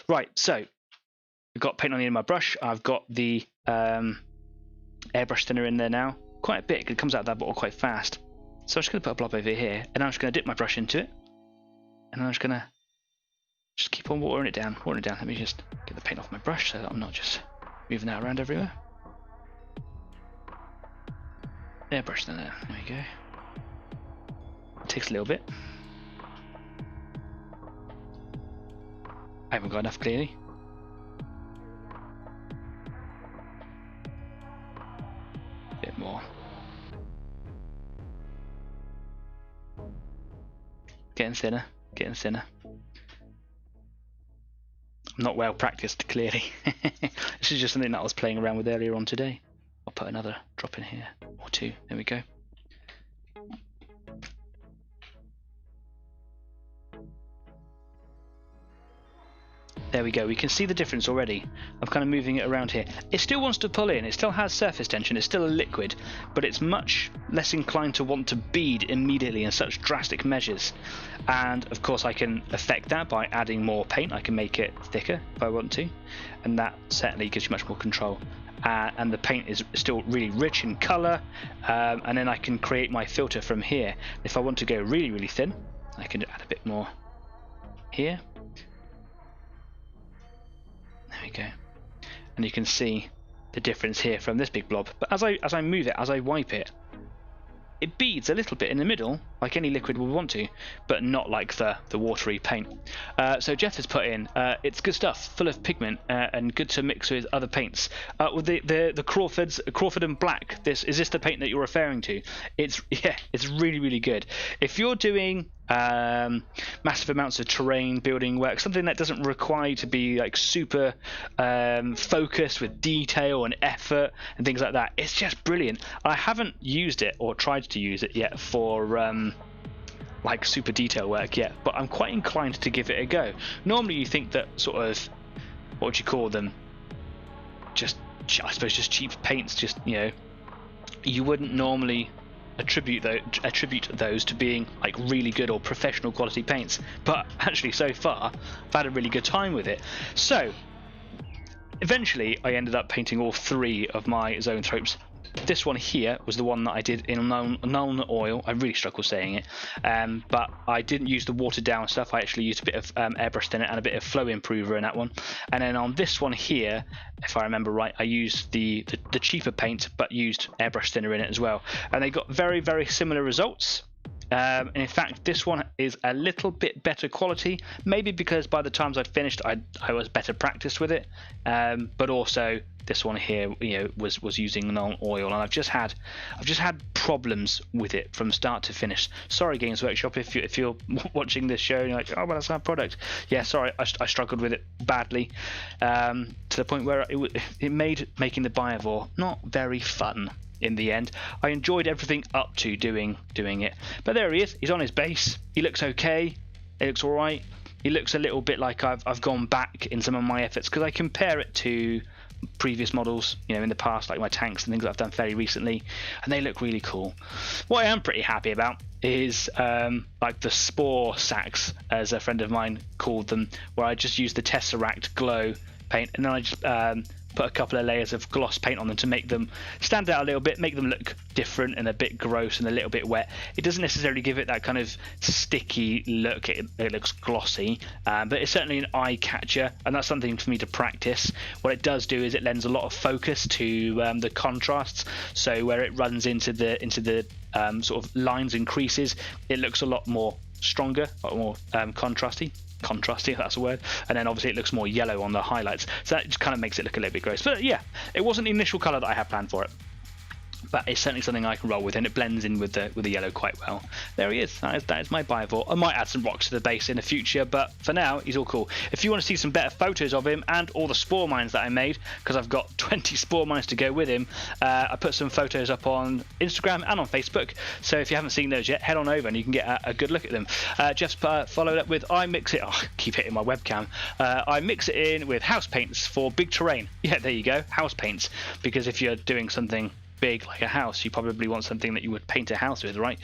Right, so I've got paint on the end of my brush. I've got the airbrush thinner in there now. Quite a bit, it comes out of that bottle quite fast. So I'm just going to put a blob over here, and I'm just going to dip my brush into it, and then I'm just going to keep on watering it down. Let me just get the paint off my brush so that I'm not just moving that around everywhere. Airbrush thinner, there we go. It takes a little bit. I haven't got enough, clearly. Bit more. Getting thinner. I'm not well practiced, clearly. This is just something that I was playing around with earlier on today. I'll put another drop in here, or two. There we go. There we go, we can see the difference already. I'm kind of moving it around here. It still wants to pull in, it still has surface tension, it's still a liquid, but it's much less inclined to want to bead immediately in such drastic measures. And of course I can affect that by adding more paint. I can make it thicker if I want to, and that certainly gives you much more control. And the paint is still really rich in colour, and then I can create my filter from here. If I want to go really, really thin, I can add a bit more here. There we go, and you can see the difference here from this big blob. But as I move it, as I wipe it, it beads a little bit in the middle, like any liquid would want to, but not like the watery paint. So Jeff has put in, it's good stuff, full of pigment, and good to mix with other paints. With the Crawford and Black, is this the paint that you're referring to? It's really, really good. If you're doing massive amounts of terrain building work, something that doesn't require you to be like super focused with detail and effort and things like that, it's just brilliant. I haven't used it or tried to use it yet for like super detail work yet, but I'm quite inclined to give it a go. Normally you think that sort of, what would you call them, just I suppose just cheap paints, just, you know, you wouldn't normally attribute those to being like really good or professional quality paints, but actually so far I've had a really good time with it. So eventually I ended up painting all three of my zoanthropes. This one here was the one that I did in Nuln oil. I really struggle saying it, but I didn't use the watered down stuff. I actually used a bit of airbrush in it and a bit of flow improver in that one. And then on this one here, if I remember right, I used the cheaper paint but used airbrush thinner in it as well, and they got very, very similar results. And in fact, this one is a little bit better quality, maybe because by the times I'd finished I was better practiced with it, but also this one here, you know, was using Nuln oil, and I've just had problems with it from start to finish. Sorry, Games Workshop, if you're watching this show and you're like, oh, well, that's our product. Yeah, sorry, I struggled with it badly, to the point where it made making the Biovore not very fun. In the end, I enjoyed everything up to doing it. But there he is. He's on his base. He looks okay. It looks all right. He looks a little bit like I've gone back in some of my efforts, because I compare it to previous models, you know, in the past, like my tanks and things that I've done fairly recently, and they look really cool. What I am pretty happy about is like the spore sacks, as a friend of mine called them, where I just used the Tesseract glow paint, and then I just put a couple of layers of gloss paint on them to make them stand out a little bit, make them look different and a bit gross and a little bit wet. It doesn't necessarily give it that kind of sticky look. It looks glossy, but it's certainly an eye catcher, and that's something for me to practice. What it does do is it lends a lot of focus to the contrasts, so where it runs into the sort of lines and creases, it looks a lot more stronger, a lot more contrasty, that's a word, and then obviously it looks more yellow on the highlights, so that just kind of makes it look a little bit gross. But yeah, it wasn't the initial colour that I had planned for it, but it's certainly something I can roll with, and it blends in with the yellow quite well. There he is. That is my Biovore. I might add some rocks to the base in the future, but for now he's all cool. If you want to see some better photos of him and all the spore mines that I made, because I've got 20 spore mines to go with him, I put some photos up on Instagram and on Facebook, so if you haven't seen those yet, head on over and you can get a good look at them. Jeff's followed up with I keep hitting my webcam. I mix it in with house paints for big terrain. Yeah, there you go, house paints, because if you're doing something big like a house, you probably want something that you would paint a house with, right?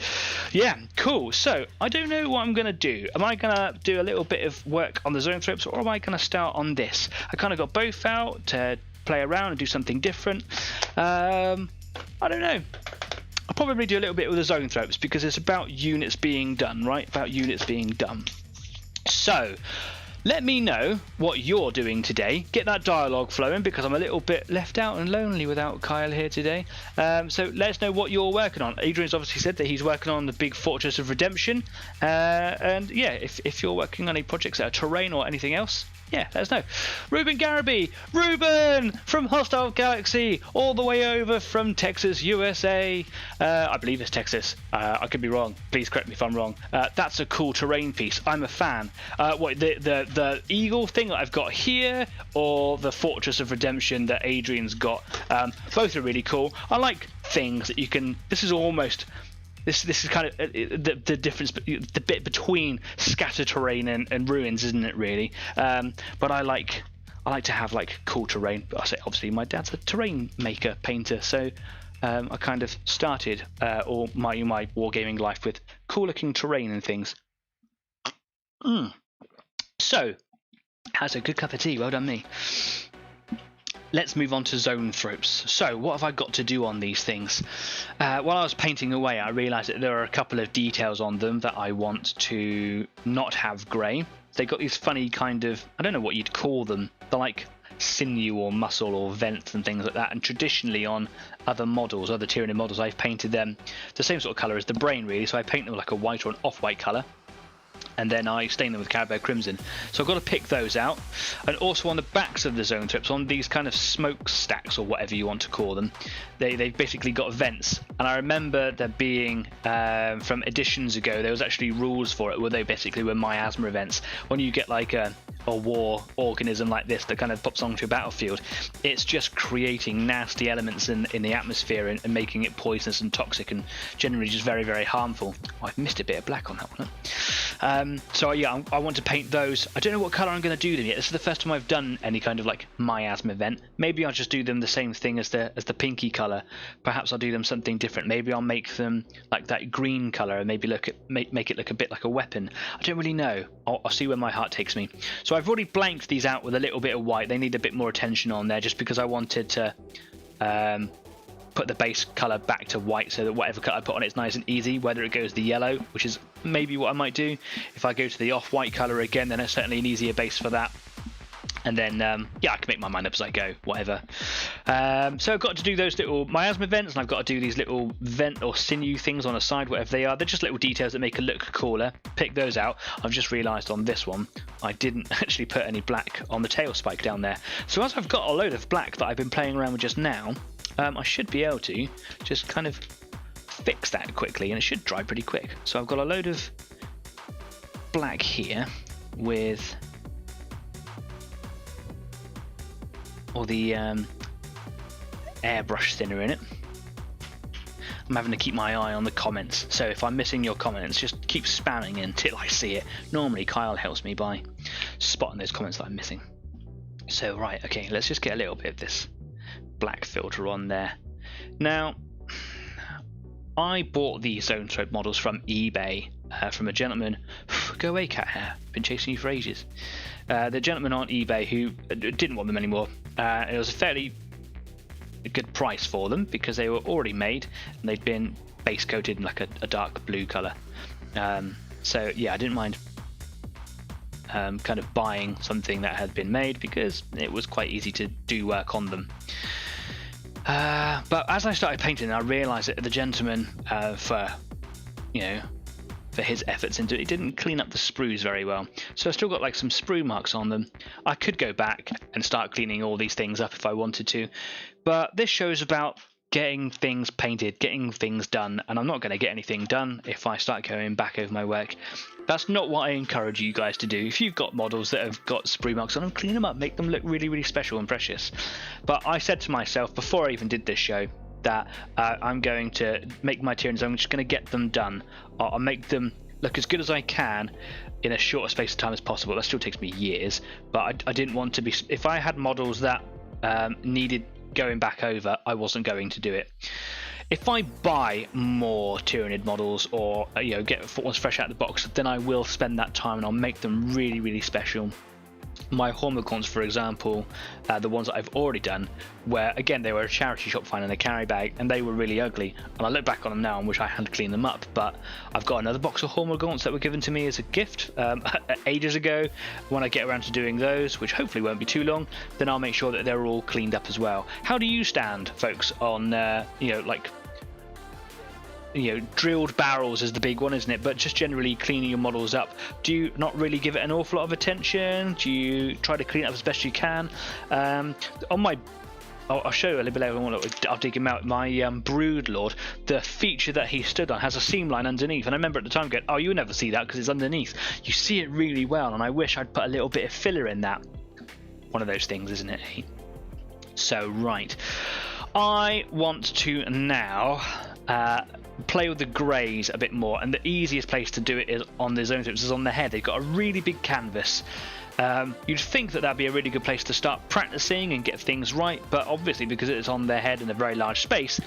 Yeah, cool. So I don't know what I'm going to do. Am I going to do a little bit of work on the zoanthropes, or am I going to start on this? I kind of got both out to play around and do something different. I don't know. I'll probably do a little bit with the zoanthropes because it's about units being done, right? About units being done. So let me know what you're doing today. Get that dialogue flowing because I'm a little bit left out and lonely without Kyle here today. So let us know what you're working on. Adrian's obviously said that he's working on the big Fortress of Redemption. And yeah, if you're working on any projects that are terrain or anything else, yeah, let us know. Ruben Garaby, Ruben from Hostile Galaxy, all the way over from Texas, USA. I believe it's Texas. I could be wrong. Please correct me if I'm wrong. That's a cool terrain piece. I'm a fan. What the eagle thing that I've got here, or the Fortress of Redemption that Adrian's got? Both are really cool. I like things that you can. This is almost. This is kind of the difference, the bit between scatter terrain and ruins, isn't it? Really, but I like to have like cool terrain. I say obviously my dad's a terrain maker, painter, so I kind of started all my wargaming life with cool looking terrain and things. So that's a good cup of tea. Well done me. Let's move on to zoanthropes. So what have I got to do on these things? While I was painting away, I realised that there are a couple of details on them that I want to not have grey. They got these funny kind of, I don't know what you'd call them. They're like sinew or muscle or vents and things like that. And traditionally on other models, other Tyranid models, I've painted them the same sort of colour as the brain really. So I paint them like a white or an off-white colour. And then I stain them with Carabao Crimson. So I've got to pick those out. And also on the backs of the zoanthropes, on these kind of smoke stacks or whatever you want to call them, they've basically got vents. And I remember there being, from editions ago, there was actually rules for it where they basically were miasma events. When you get like a war organism like this that kind of pops onto a battlefield, it's just creating nasty elements in the atmosphere and making it poisonous and toxic and generally just very, very harmful. Oh, I've missed a bit of black on that one. So yeah, I want to paint those. I don't know what colour I'm going to do them yet. This is the first time I've done any kind of like miasma event. Maybe I'll just do them the same thing as the pinky colour. Perhaps I'll do them something different. Maybe I'll make them like that green colour and maybe make it look a bit like a weapon. I don't really know. I'll see where my heart takes me. So I've already blanked these out with a little bit of white. They need a bit more attention on there just because I wanted to put the base colour back to white so that whatever colour I put on it's nice and easy, whether it goes the yellow, which is maybe what I might do. If I go to the off-white colour again, then it's certainly an easier base for that. And then, yeah, I can make my mind up as I go, whatever. So I've got to do those little miasma vents, and I've got to do these little vent or sinew things on the side, whatever they are. They're just little details that make it look cooler. Pick those out. I've just realised on this one, I didn't actually put any black on the tail spike down there. So as I've got a load of black that I've been playing around with just now, I should be able to just kind of fix that quickly, and it should dry pretty quick. So I've got a load of black here with all the airbrush thinner in it. I'm having to keep my eye on the comments, so if I'm missing your comments, just keep spamming until I see it. Normally Kyle helps me by spotting those comments that I'm missing. So right, okay, let's just get a little bit of this black filter on there. Now, I bought these zoanthrope models from eBay from a gentleman. Go away, cat hair. Been chasing you for ages. The gentleman on eBay who didn't want them anymore. It was a fairly good price for them because they were already made and they'd been base coated in like a dark blue color. So yeah, I didn't mind kind of buying something that had been made because it was quite easy to do work on them. But as I started painting, I realised that the gentleman, for his efforts into it, he didn't clean up the sprues very well. So I still got like some sprue marks on them. I could go back and start cleaning all these things up if I wanted to, but this show's about getting things painted, getting things done, and I'm not going to get anything done if I start going back over my work. That's not what I encourage you guys to do. If you've got models that have got sprue marks on them, clean them up, make them look really, really special and precious. But I said to myself before I even did this show that I'm going to make my Tyranids, I'm just going to get them done. I'll make them look as good as I can in a shorter space of time as possible. That still takes me years, but I didn't want to be... If I had models that needed going back over, I wasn't going to do it. If I buy more Tyranid models or get ones fresh out of the box, then I will spend that time and I'll make them really, really special. My Hormigons, for example, the ones that I've already done, where again they were a charity shop find in a carry bag and they were really ugly, and I look back on them now and wish I had cleaned them up, but I've got another box of Hormigons that were given to me as a gift ages ago. When I get around to doing those, which hopefully won't be too long, then I'll make sure that they're all cleaned up as well. How do you stand, folks, on drilled barrels is the big one, isn't it? But just generally cleaning your models up. Do you not really give it an awful lot of attention? Do you try to clean it up as best you can? On my, I'll show you a little bit later. I'll dig him out. My Broodlord, the feature that he stood on has a seam line underneath, and I remember at the time going, "Oh, you'll never see that because it's underneath." You see it really well, and I wish I'd put a little bit of filler in that. One of those things, isn't it? So right, I want to now play with the greys a bit more, and the easiest place to do it is on the zone tips, is on the head. They've got a really big canvas. You'd think that that'd be a really good place to start practicing and get things right, but obviously because it's on their head in a very large space,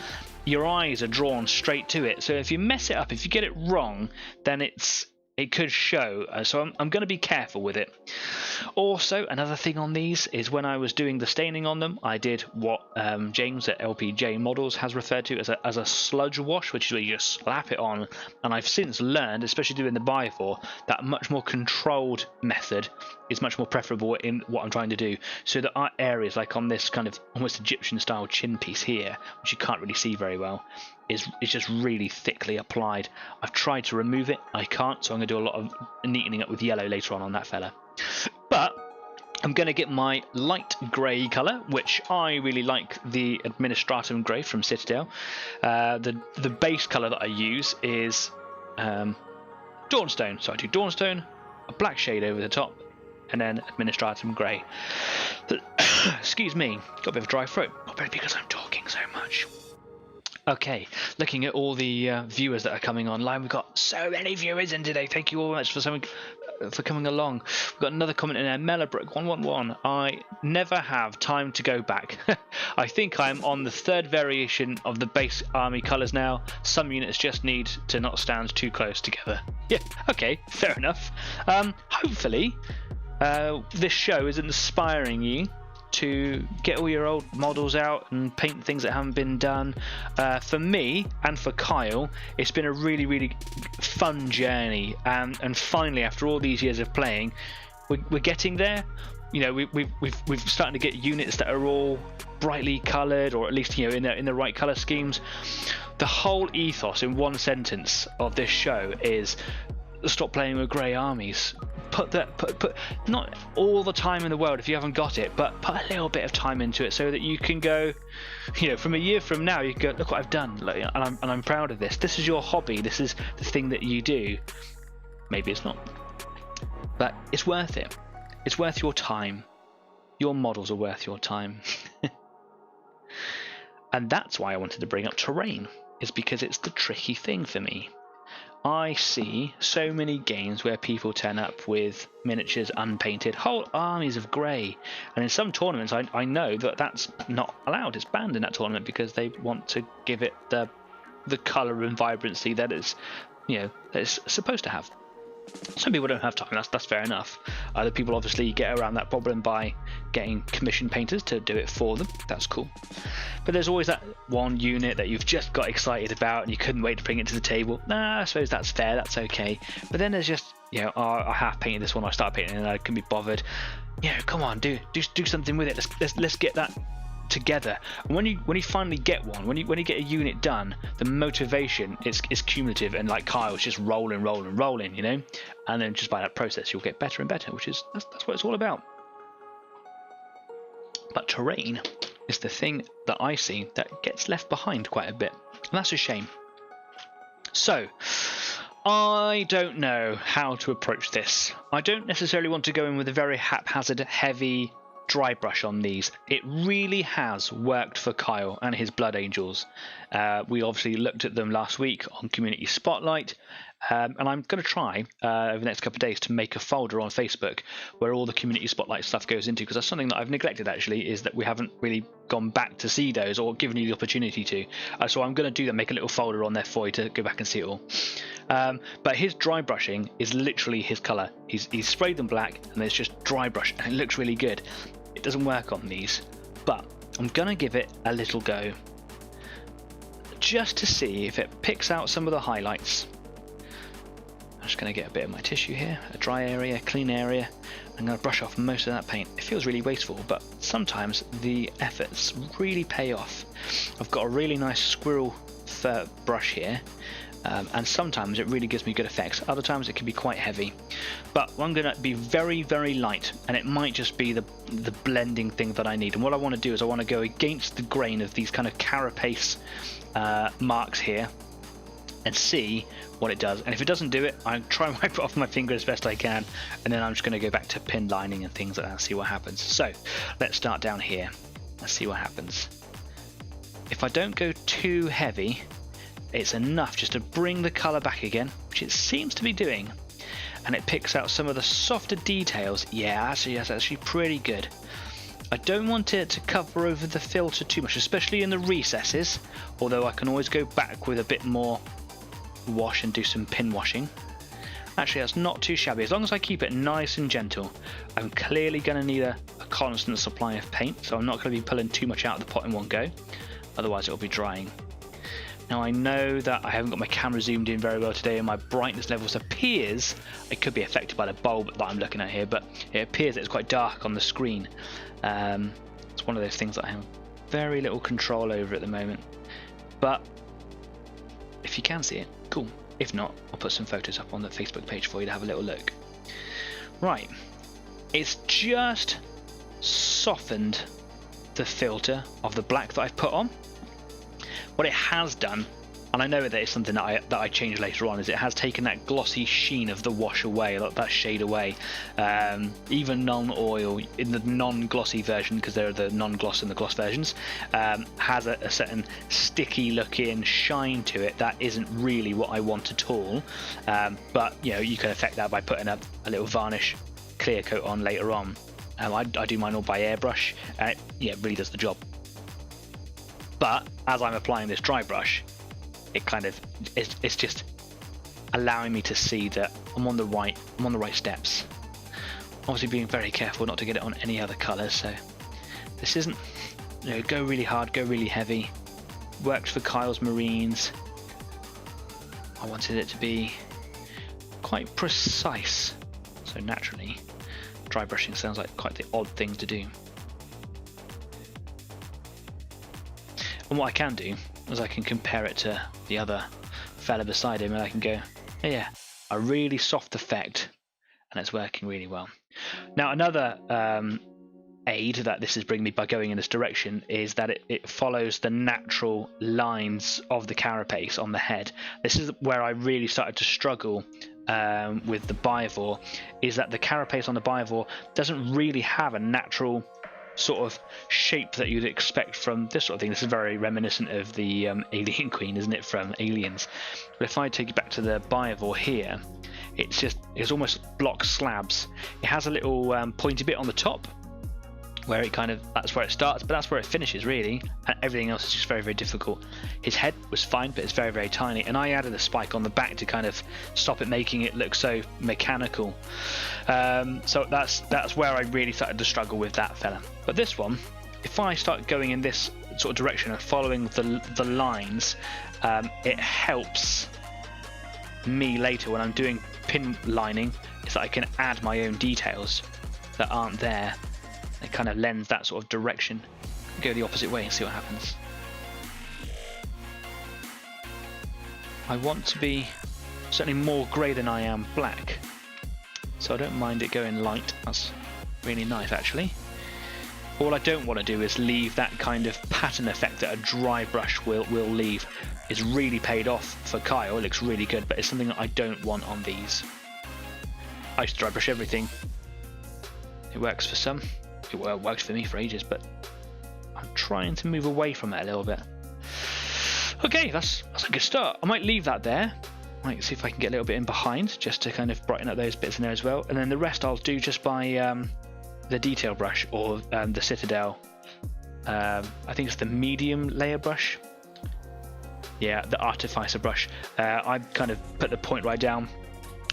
your eyes are drawn straight to it. So if you mess it up, if you get it wrong, then it could show. So I'm going to be careful with it. Also, another thing on these is when I was doing the staining on them, I did what James at LPJ Models has referred to as a sludge wash, which is where you just slap it on. And I've since learned, especially doing the Bifor, that a much more controlled method is much more preferable in what I'm trying to do. So there are areas like on this kind of almost Egyptian style chin piece here, which you can't really see very well, is just really thickly applied. I've tried to remove it, I can't, so I'm going to do a lot of neatening up with yellow later on that fella. But I'm going to get my light grey colour, which I really like, the Administratum Grey from Citadel. The base colour that I use is Dawnstone. So I do Dawnstone, a black shade over the top, and then Administratum Grey. Excuse me, got a bit of a dry throat, probably because I'm talking so much. Okay, looking at all the viewers that are coming online, we've got so many viewers in today. Thank you all much for coming along. We've got another comment in there, Mellabrook111. I never have time to go back. I think I'm on the third variation of the base army colours now. Some units just need to not stand too close together. Yeah, okay, fair enough. Hopefully, this show is inspiring you to get all your old models out and paint things that haven't been done. For me and for Kyle, it's been a really, really fun journey, and finally, after all these years of playing, we're getting there. You know, we've starting to get units that are all brightly coloured, or at least in the right colour schemes. The whole ethos in one sentence of this show is stop playing with grey armies. Put not all the time in the world if you haven't got it, but put a little bit of time into it so that you can go, from a year from now, you can go, look what I've done, and I'm proud of this. This is your hobby. This is the thing that you do. Maybe it's not, but it's worth it. It's worth your time. Your models are worth your time. And that's why I wanted to bring up terrain, is because it's the tricky thing for me. I see so many games where people turn up with miniatures unpainted, whole armies of grey, and in some tournaments I know that that's not allowed. It's banned in that tournament because they want to give it the colour and vibrancy that it's that it's supposed to have. Some people don't have time, that's fair enough. Other people obviously get around that problem by getting commission painters to do it for them. That's cool. But there's always that one unit that you've just got excited about and you couldn't wait to bring it to the table. Nah, I suppose that's fair, that's okay. But then there's just, I half painted this one, I start painting and I couldn't be bothered. Come on, do something with it. Let's get that together. And when you finally get one, when you get a unit done, the motivation is cumulative, and like Kyle's just rolling, and then just by that process you'll get better and better, which is that's what it's all about. But terrain is the thing that I see that gets left behind quite a bit, and that's a shame. So I don't know how to approach this. I don't necessarily want to go in with a very haphazard, heavy dry brush on these. It really has worked for Kyle and his Blood Angels. We obviously looked at them last week on Community Spotlight, And I'm going to try over the next couple of days to make a folder on Facebook where all the community spotlight stuff goes into, because that's something that I've neglected actually, is that we haven't really gone back to see those or given you the opportunity to. So I'm going to do that, make a little folder on there for you to go back and see it all. But his dry brushing is literally his colour. He's sprayed them black and it's just dry brush and it looks really good. It doesn't work on these, but I'm going to give it a little go just to see if it picks out some of the highlights. I'm just going to get a bit of my tissue here, a dry area, clean area. I'm going to brush off most of that paint. It feels really wasteful, but sometimes the efforts really pay off. I've got a really nice squirrel fur brush here, and sometimes it really gives me good effects. Other times it can be quite heavy, but I'm going to be very, very light, and it might just be the blending thing that I need. And what I want to do is I want to go against the grain of these kind of carapace marks here and see what it does. And if it doesn't do it, I try and wipe it off my finger as best I can, and then I'm just going to go back to pin lining and things like that and see what happens. So let's start down here. Let's see what happens. If I don't go too heavy, it's enough just to bring the colour back again, which it seems to be doing, and it picks out some of the softer details. Yeah, actually that's actually pretty good. I don't want it to cover over the filter too much, especially in the recesses, although I can always go back with a bit more wash and do some pin washing. Actually, that's not too shabby. As long as I keep it nice and gentle. I'm clearly going to need a constant supply of paint, so I'm not going to be pulling too much out of the pot in one go, otherwise it'll be drying. Now I know that I haven't got my camera zoomed in very well today, and my brightness levels appears, it could be affected by the bulb that I'm looking at here, but it appears that it's quite dark on the screen. It's one of those things that I have very little control over at the moment, but if you can see it, cool. If not, I'll put some photos up on the Facebook page for you to have a little look. Right, it's just softened the filter of the black that I've put on. What it has done, and I know that it's something that I change later on, is it has taken that glossy sheen of the wash away, that shade away. Even non-oil in the non-glossy version, because there are the non-gloss and the gloss versions, has a certain sticky looking shine to it that isn't really what I want at all. But you know, you can affect that by putting a little varnish clear coat on later on. I do mine all by airbrush, and it really does the job. But as I'm applying this dry brush, it kind of it's just allowing me to see that I'm on the right steps. Obviously being very careful not to get it on any other colours, so this isn't, you know, go really hard, go really heavy. Worked for Kyle's Marines. I wanted it to be quite precise, so naturally dry brushing sounds like quite the odd thing to do. And what I can do is I can compare it to the other fella beside him, and I can go, oh yeah, a really soft effect, and it's working really well. Now another aid that this is bringing me by going in this direction is that it follows the natural lines of the carapace on the head. This is where I really started to struggle with the Bivor, is that the carapace on the Bivor doesn't really have a natural sort of shape that you'd expect from this sort of thing. This is very reminiscent of the Alien Queen, isn't it, from Aliens? But if I take you back to the Bivor here, it's almost block slabs. It has a little pointy bit on the top where it kind of, that's where it starts, but that's where it finishes really, and everything else is just very, very difficult. His head was fine, but it's very, very tiny, and I added a spike on the back to kind of stop it making it look so mechanical. So that's where I really started to struggle with that fella. But this one, if I start going in this sort of direction and following the lines, it helps me later when I'm doing pin lining, is that I can add my own details that aren't there. It kind of lends that sort of direction. Go the opposite way and see what happens. I want to be certainly more grey than I am black, so I don't mind it going light. That's really nice actually. All I don't want to do is leave that kind of pattern effect that a dry brush will leave. It's really paid off for Kyle, it looks really good, but it's something that I don't want on these. I used to dry brush everything. It works for some. It worked for me for ages, but I'm trying to move away from it a little bit. Okay, that's a good start. I might leave that there, Might see if I can get a little bit in behind just to kind of brighten up those bits in there as well. And then the rest I'll do just by the detail brush or the Citadel. I think it's the medium layer brush. Yeah, the Artificer brush. I kind of put the point right down,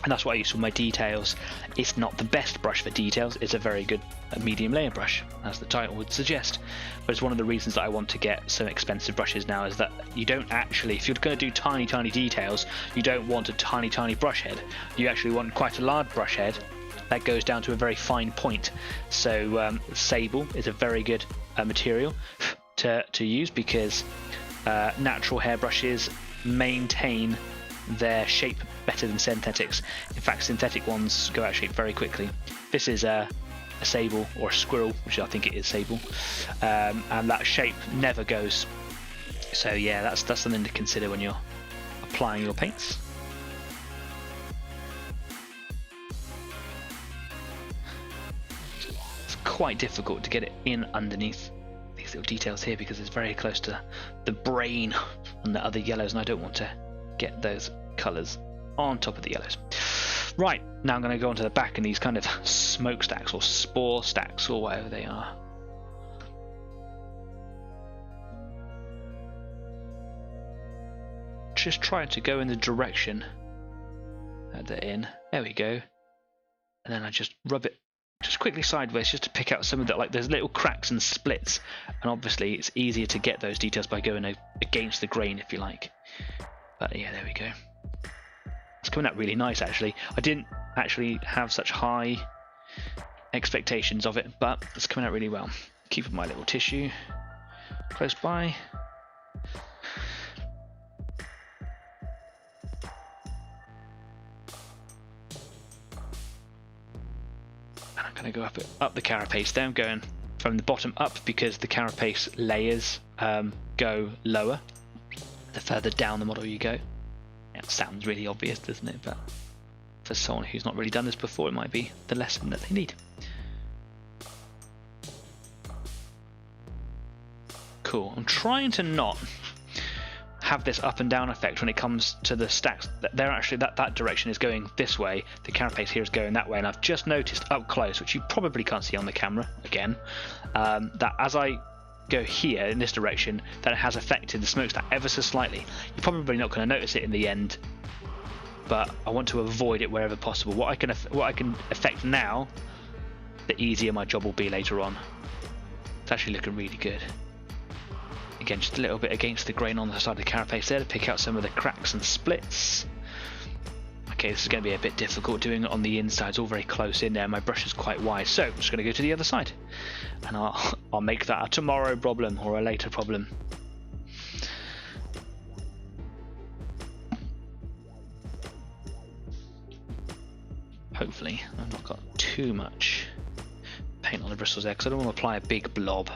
and that's what I use for my details. It's not the best brush for details. It's a very good medium layer brush, as the title would suggest. But it's one of the reasons that I want to get some expensive brushes now, is that you don't actually, if you're going to do tiny details, you don't want a tiny brush head. You actually want quite a large brush head that goes down to a very fine point. So sable is a very good material to use, because natural hairbrushes maintain their shape better than synthetics. In fact, synthetic ones go out of shape very quickly. This is a sable or a squirrel, which I think it is sable, and that shape never goes. So yeah, that's something to consider when you're applying your paints. It's quite difficult to get it in underneath these little details here, because it's very close to the brain and the other yellows, and I don't want to get those colours on top of the yellows. Right, now I'm going to go onto the back in these kind of smokestacks or spore stacks or whatever they are. Just trying to go in the direction that they're in. There we go. And then I just rub it just quickly sideways, just to pick out some of that, like there's little cracks and splits, and obviously it's easier to get those details by going against the grain, if you like. But yeah, there we go. It's coming out really nice, actually. I didn't actually have such high expectations of it, but it's coming out really well. Keeping my little tissue close by. And I'm going to go up the carapace there. I'm going from the bottom up, because the carapace layers go lower the further down the model you go. It sounds really obvious, doesn't it? But for someone who's not really done this before, it might be the lesson that they need. Cool. I'm trying to not have this up and down effect when it comes to the stacks. They're actually that direction is going this way. The carapace here is going that way, and I've just noticed up close, which you probably can't see on the camera again, that as I go here in this direction, that it has affected the smokestack ever so slightly. You're probably not going to notice it in the end, but I want to avoid it wherever possible. What I can affect now, the easier my job will be later on. It's actually looking really good. Again, just a little bit against the grain on the side of the carapace there to pick out some of the cracks and splits. Okay, this is going to be a bit difficult doing it on the inside. It's all very close in there. My brush is quite wide, so I'm just going to go to the other side, and I'll make that a tomorrow problem or a later problem. Hopefully I've not got too much paint on the bristles there, because I don't want to apply a big blob.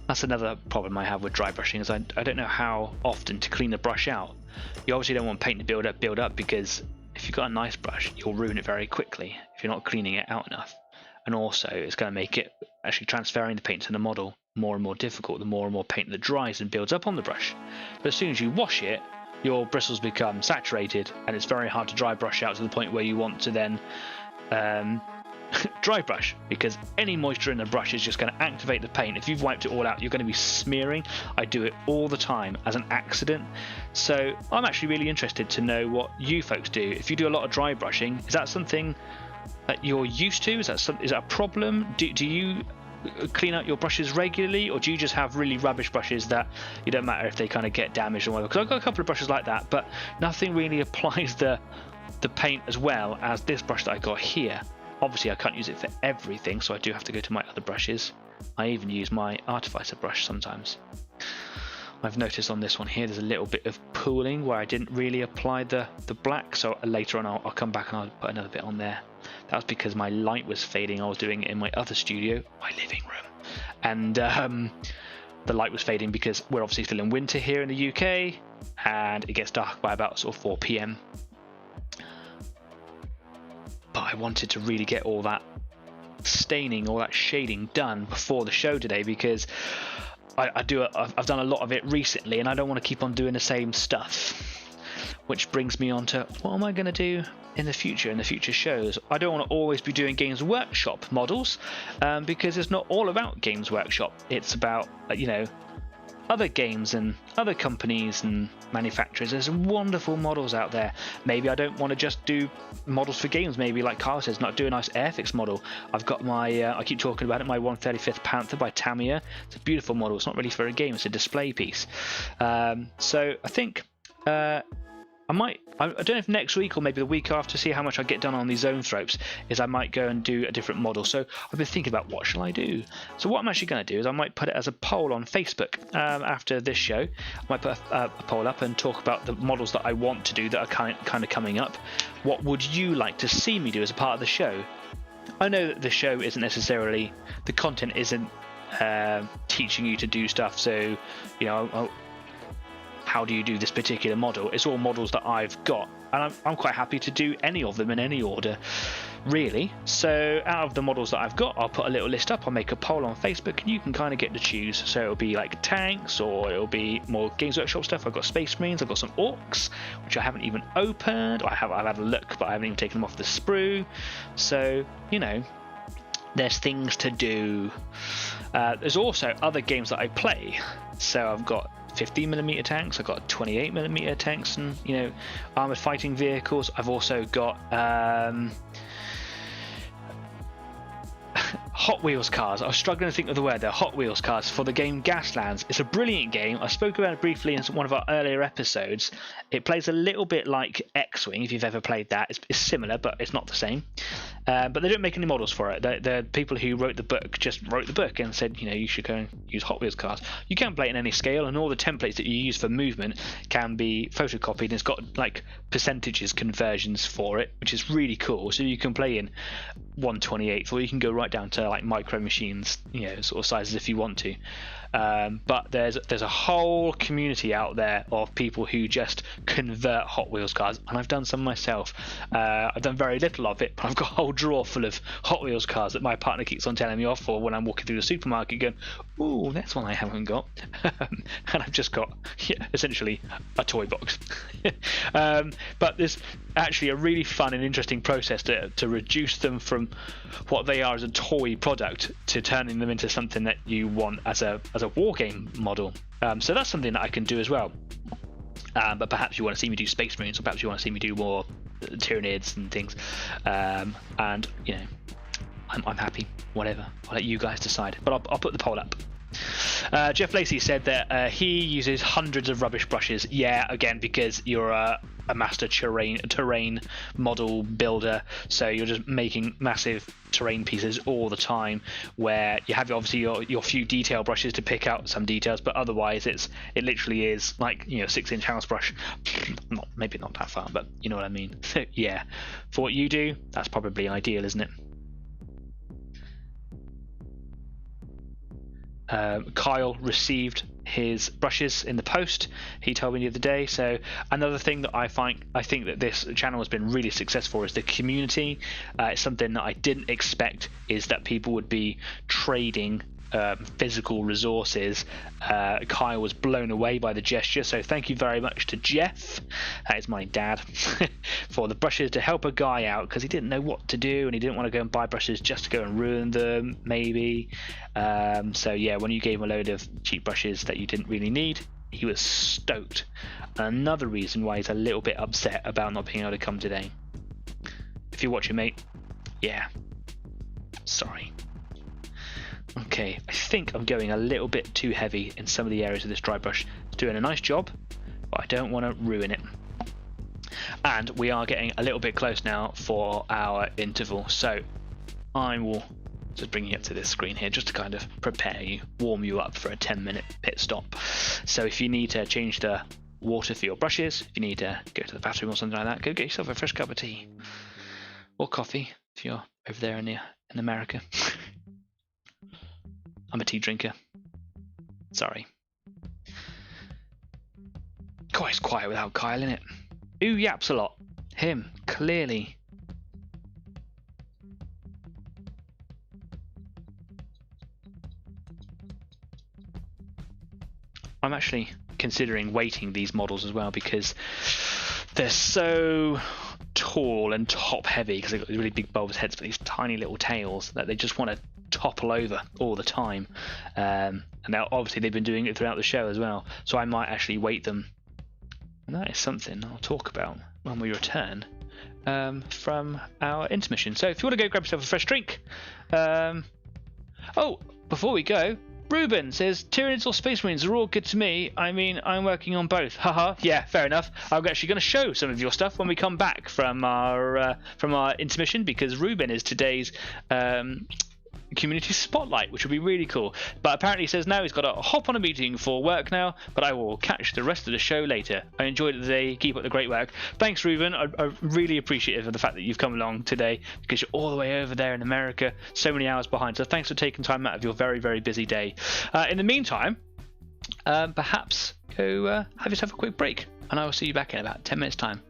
That's another problem I have with dry brushing, is I don't know how often to clean the brush out. You obviously don't want paint to build up, because if you've got a nice brush, you'll ruin it very quickly if you're not cleaning it out enough. And also, it's going to make it actually transferring the paint to the model more and more difficult the more and more paint that dries and builds up on the brush. But as soon as you wash it, your bristles become saturated, and it's very hard to dry brush out to the point where you want to then dry brush, because any moisture in the brush is just going to activate the paint. If you've wiped it all out, you're going to be smearing. I do it all the time as an accident. So I'm actually really interested to know what you folks do. If you do a lot of dry brushing, is that something that you're used to? Is that a problem? Do you clean out your brushes regularly, or do you just have really rubbish brushes that you don't matter if they kind of get damaged or whatever? Because I've got a couple of brushes like that, but nothing really applies the paint as well as this brush that I got here. Obviously I can't use it for everything, so I do have to go to my other brushes. I even use my Artificer brush sometimes. I've noticed on this one here there's a little bit of pooling where I didn't really apply the black, so later on I'll come back and I'll put another bit on there. That was because my light was fading. I was doing it in my other studio, my living room, and the light was fading because we're obviously still in winter here in the UK, and it gets dark by about sort of 4 PM. But I wanted to really get all that staining, all that shading done before the show today, because I've done a lot of it recently and I don't want to keep on doing the same stuff. which brings me on to what am I going to do in the future shows. I don't want to always be doing Games Workshop models, because it's not all about Games Workshop. It's about other games and other companies and manufacturers. There's some wonderful models out there. Maybe I don't want to just do models for games. Maybe, like Kyle says, not do a nice Airfix model. I've got my I keep talking about it, my 135th Panther by Tamiya. It's a beautiful model. It's not really for a game, it's a display piece. So I think I don't know if next week or maybe the week after, see how much I get done on these zoanthropes, is I might go and do a different model. So I've been thinking about what shall I do. So what I'm actually going to do is I might put it as a poll on Facebook after this show. I might put a poll up and talk about the models that I want to do that are kind of coming up. What would you like to see me do as a part of the show? I know that the show isn't necessarily, the content isn't teaching you to do stuff, so how do you do this particular model? It's all models that I've got, and I'm quite happy to do any of them in any order, really. So out of the models that I've got, I'll put a little list up, I'll make a poll on Facebook, and you can kind of get to choose. So it'll be like tanks, or it'll be more Games Workshop stuff. I've got Space Marines, I've got some Orcs, which I haven't even opened. I've had a look, but I haven't even taken them off the sprue. So, there's things to do. There's also other games that I play. So I've got 15mm tanks, I've got 28mm tanks, and armored fighting vehicles. I've also got Hot Wheels cars. I was struggling to think of the word there. Hot Wheels cars for the game Gaslands. It's a brilliant game. I spoke about it briefly in one of our earlier episodes. It plays a little bit like X-Wing, if you've ever played that. It's similar, but it's not the same. But they don't make any models for it. The people who wrote the book just wrote the book and said, you should go and use Hot Wheels cars. You can play it in any scale, and all the templates that you use for movement can be photocopied, and it's got like percentages conversions for it, which is really cool. So you can play in 1/28, or you can go right down to like micro machines, sort of sizes if you want to. But there's a whole community out there of people who just convert Hot Wheels cars, and I've done some myself. I've done very little of it, but I've got a whole drawer full of Hot Wheels cars that my partner keeps on telling me off for when I'm walking through the supermarket going, ooh, that's one I haven't got. And I've just got essentially a toy box. But there's actually a really fun and interesting process to reduce them from what they are as a toy product to turning them into something that you want as a war game model. So that's something that I can do as well. But perhaps you want to see me do Space Marines, or perhaps you want to see me do more Tyranids and things. And I'm happy, whatever. I'll let you guys decide. But I'll put the poll up. Jeff Lacey said that he uses hundreds of rubbish brushes. Yeah, again, because you're a master terrain model builder, so you're just making massive terrain pieces all the time, where you have obviously your few detail brushes to pick out some details, but otherwise it literally is like 6-inch house brush. Maybe not that far, but you know what I mean. So yeah, for what you do, that's probably ideal, isn't it? Kyle received his brushes in the post, he told me the other day. So another thing that I think that this channel has been really successful is the community. It's something that I didn't expect, is that people would be trading physical resources. Kyle was blown away by the gesture, so thank you very much to Jeff, that is my dad, for the brushes to help a guy out, because he didn't know what to do and he didn't want to go and buy brushes just to go and ruin them maybe. So yeah, when you gave him a load of cheap brushes that you didn't really need, he was stoked. Another reason why he's a little bit upset about not being able to come today. If you're watching, mate, yeah, sorry. Okay, I think I'm going a little bit too heavy in some of the areas of this dry brush. It's doing a nice job, but I don't want to ruin it. And we are getting a little bit close now for our interval, so I will just bring you up to this screen here just to kind of prepare you, warm you up for a 10-minute pit stop. So if you need to change the water for your brushes, if you need to go to the bathroom or something like that, go get yourself a fresh cup of tea or coffee if you're over there in America. I'm a tea drinker. Sorry. God, it's quiet without Kyle in it. Who yaps a lot? Him, clearly. I'm actually considering weighting these models as well, because they're so tall and top heavy because they've got these really big bulbous heads, but these tiny little tails that they just want to topple over all the time. And now obviously they've been doing it throughout the show as well, so I might actually weight them. And that is something I'll talk about when we return from our intermission. So if you want to go grab yourself a fresh drink. Oh, before we go, Ruben says Tyranids or Space Marines are all good to me. I mean, I'm working on both. Haha. Yeah, fair enough. I'm actually going to show some of your stuff when we come back from our intermission, because Ruben is today's community spotlight, which will be really cool. But apparently he says now he's got to hop on a meeting for work now, but I will catch the rest of the show later. I enjoyed it today. Keep up the great work. Thanks, Ruben. I'm really appreciative of the fact that you've come along today, because you're all the way over there in America, so many hours behind. So thanks for taking time out of your very, very busy day. In the meantime, perhaps go have yourself a quick break, and I will see you back in about 10 minutes time.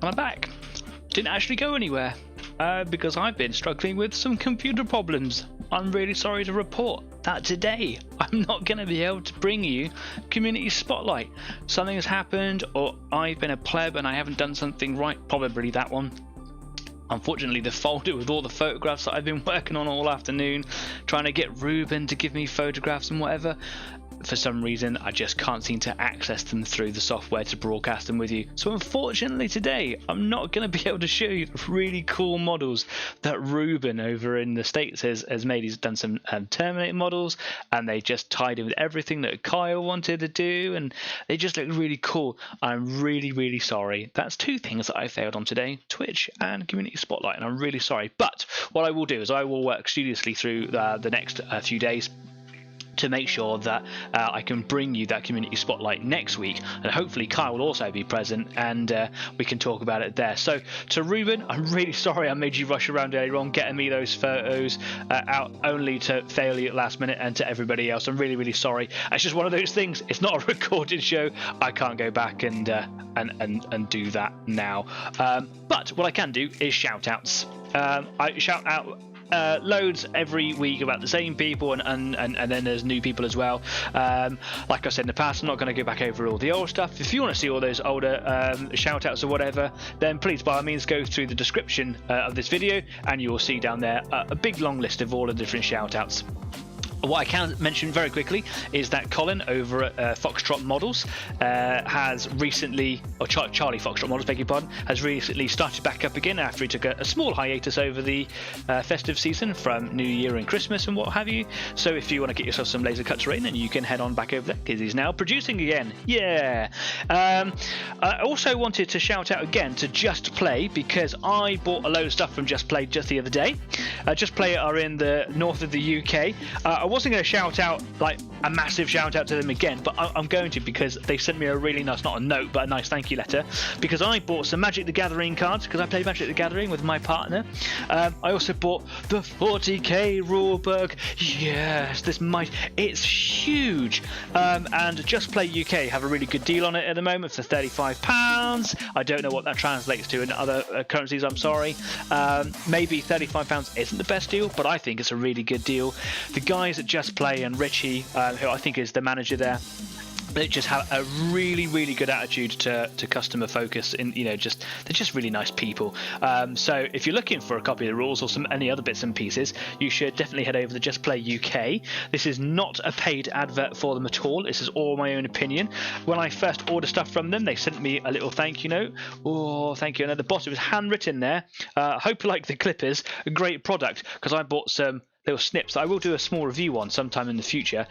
and I'm back. Didn't actually go anywhere because I've been struggling with some computer problems. I'm really sorry to report that today I'm not going to be able to bring you Community Spotlight. Something has happened, or I've been a pleb and I haven't done something right. Probably that one. Unfortunately, the folder with all the photographs that I've been working on all afternoon, trying to get Ruben to give me photographs and whatever, for some reason I just can't seem to access them through the software to broadcast them with you. So unfortunately today I'm not going to be able to show you the really cool models that Ruben over in the States has made. He's done some Terminator models, and they just tied in with everything that Kyle wanted to do, and they just look really cool. I'm really sorry. That's two things that I failed on today: Twitch and Community Spotlight, and I'm really sorry. But what I will do is I will work studiously through the next few days to make sure that I can bring you that Community Spotlight next week, and hopefully Kyle will also be present, and we can talk about it there. So to Ruben, I'm really sorry I made you rush around earlier on getting me those photos out only to fail you at last minute, and to everybody else, I'm really sorry. It's just one of those things. It's not a recorded show. I can't go back and do that now. But what I can do is shout outs. I shout out loads every week about the same people, and then there's new people as well. Like I said in the past, I'm not going to go back over all the old stuff. If you want to see all those older shout outs or whatever, then please by all means go through the description of this video, and you will see down there a big long list of all the different shout outs. What I can mention very quickly is that Colin over at Foxtrot Models has recently, or Charlie Foxtrot Models, beg your pardon, has recently started back up again after he took a small hiatus over the festive season from New Year and Christmas and what have you. So if you want to get yourself some laser cut terrain, then you can head on back over there, because he's now producing again. Yeah. I also wanted to shout out again to Just Play, because I bought a load of stuff from Just Play just the other day. Just Play are in the north of the UK. I wasn't going to shout out like a massive shout out to them again, but I'm going to, because they sent me a really nice, not a note, but a nice thank you letter, because I bought some Magic the Gathering cards, because I play Magic the Gathering with my partner. I also bought the 40k rulebook. Yes, it's huge. And Just Play UK have a really good deal on it at the moment for £35. I don't know what that translates to in other currencies, I'm sorry. Maybe £35 isn't the best deal, but I think it's a really good deal. The guys at Just Play and Richie, who I think is the manager there, they just have a really good attitude to customer focus, and they're just really nice people. So if you're looking for a copy of the rules or any other bits and pieces, you should definitely head over to Just Play UK. This is not a paid advert for them at all. This is all my own opinion. When I first ordered stuff from them, they sent me a little thank you note. Oh, thank you. And at the bottom it was handwritten there. Hope you like the clippers. A great product, because I bought some little snips that I will do a small review on sometime in the future.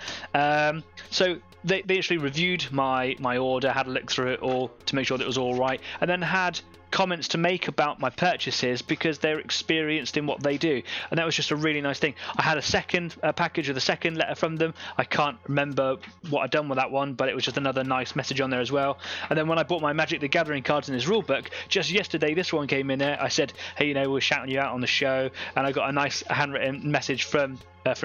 So they actually reviewed my order, had a look through it all to make sure that it was all right, and then had comments to make about my purchases, because they're experienced in what they do, and that was just a really nice thing. I had a second package with a second letter from them. I can't remember what I'd done with that one, but it was just another nice message on there as well. And then when I bought my Magic the Gathering cards in his rulebook just yesterday, this one came in there. I said, hey, we're shouting you out on the show, and I got a nice handwritten message from